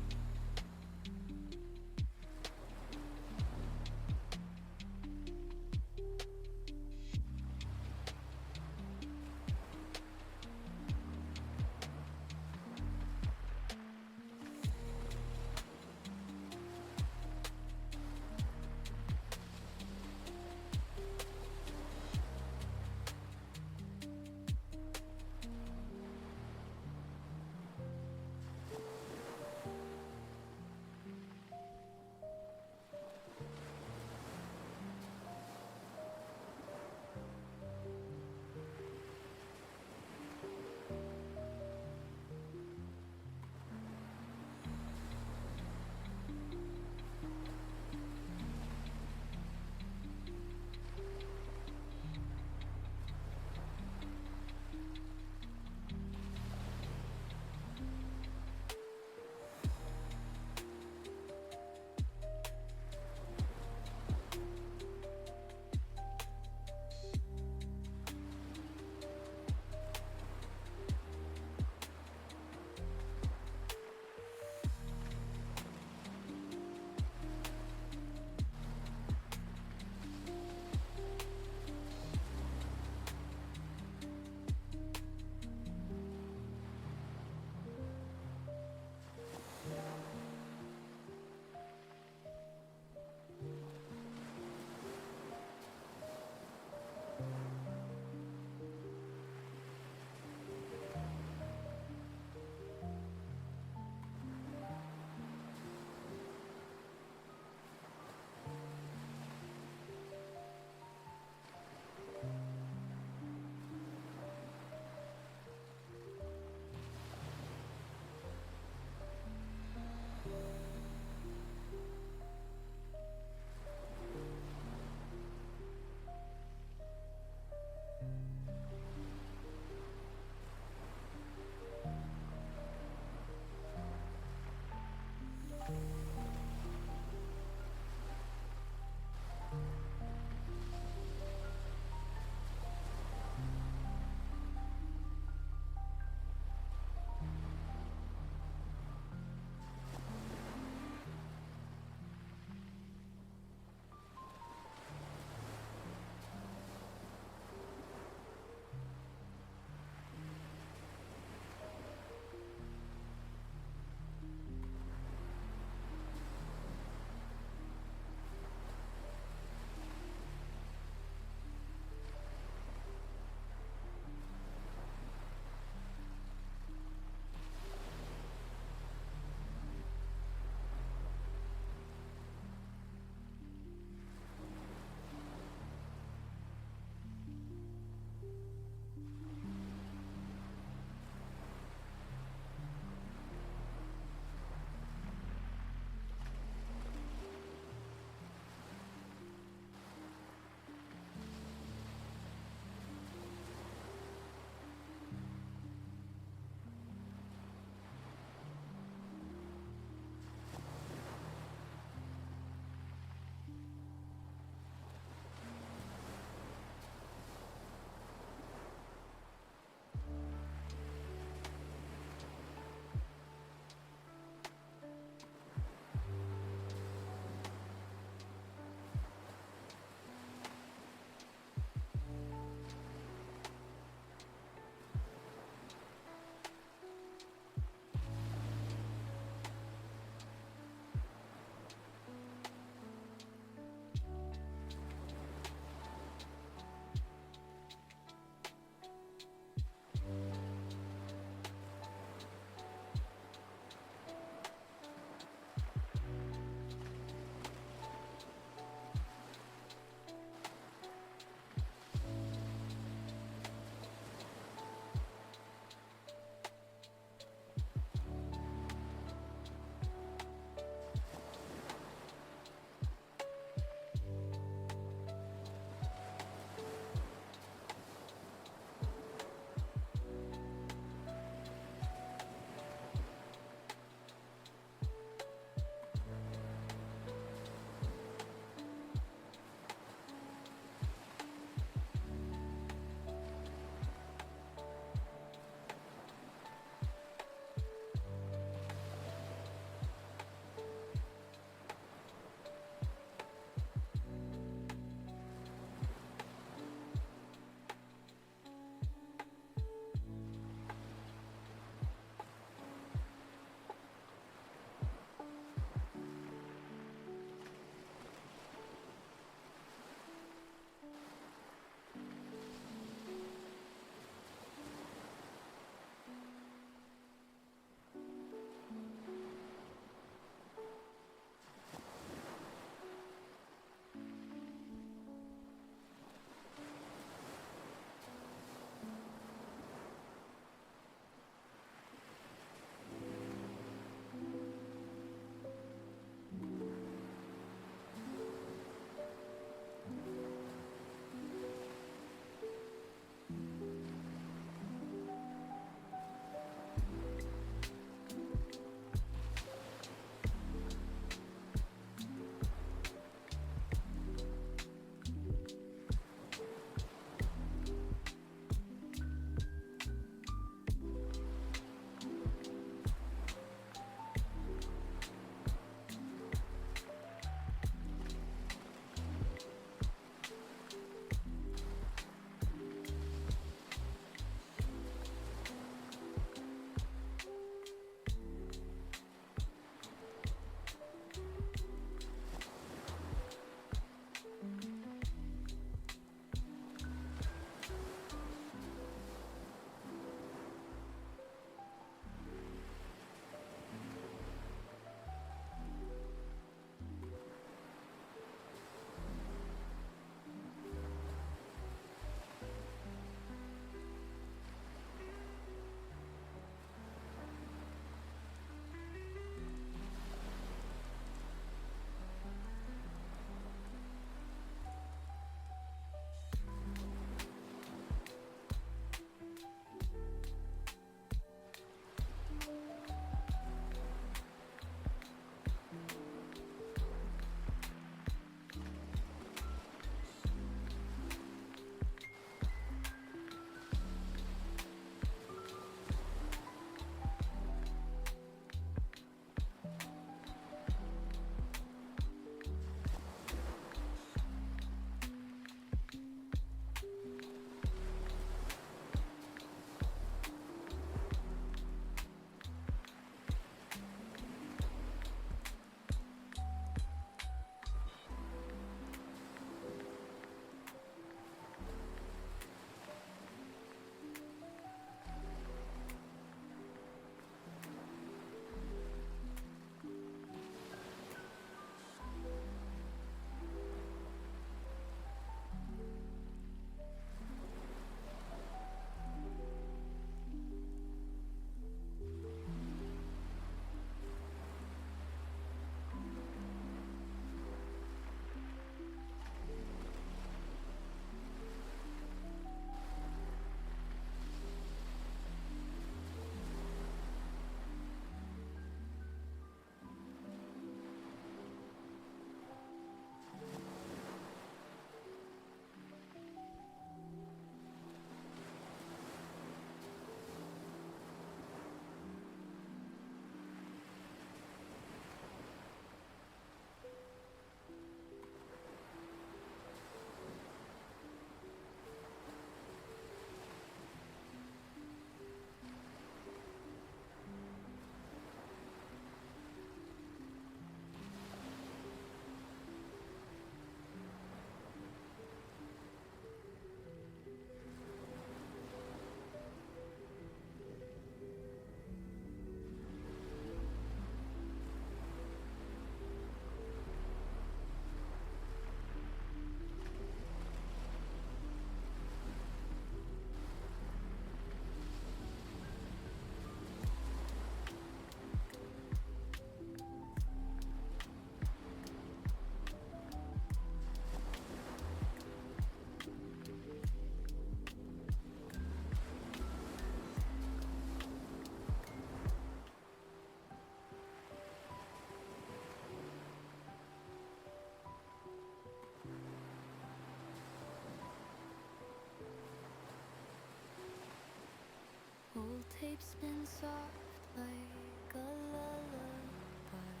tape spins soft like a lullaby.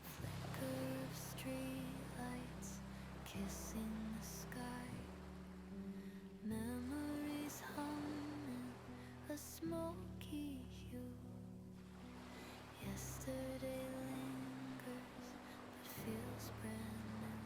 Flicker of streetlights kissing the sky. Memories humming a smoky hue. Yesterday lingers but feels brand new.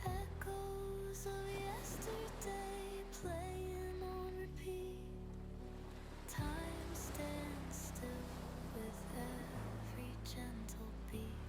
Echoes of yesterday playing on repeat. Time stands still with every gentle beat.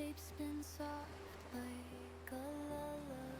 tape spins soft like a lullaby.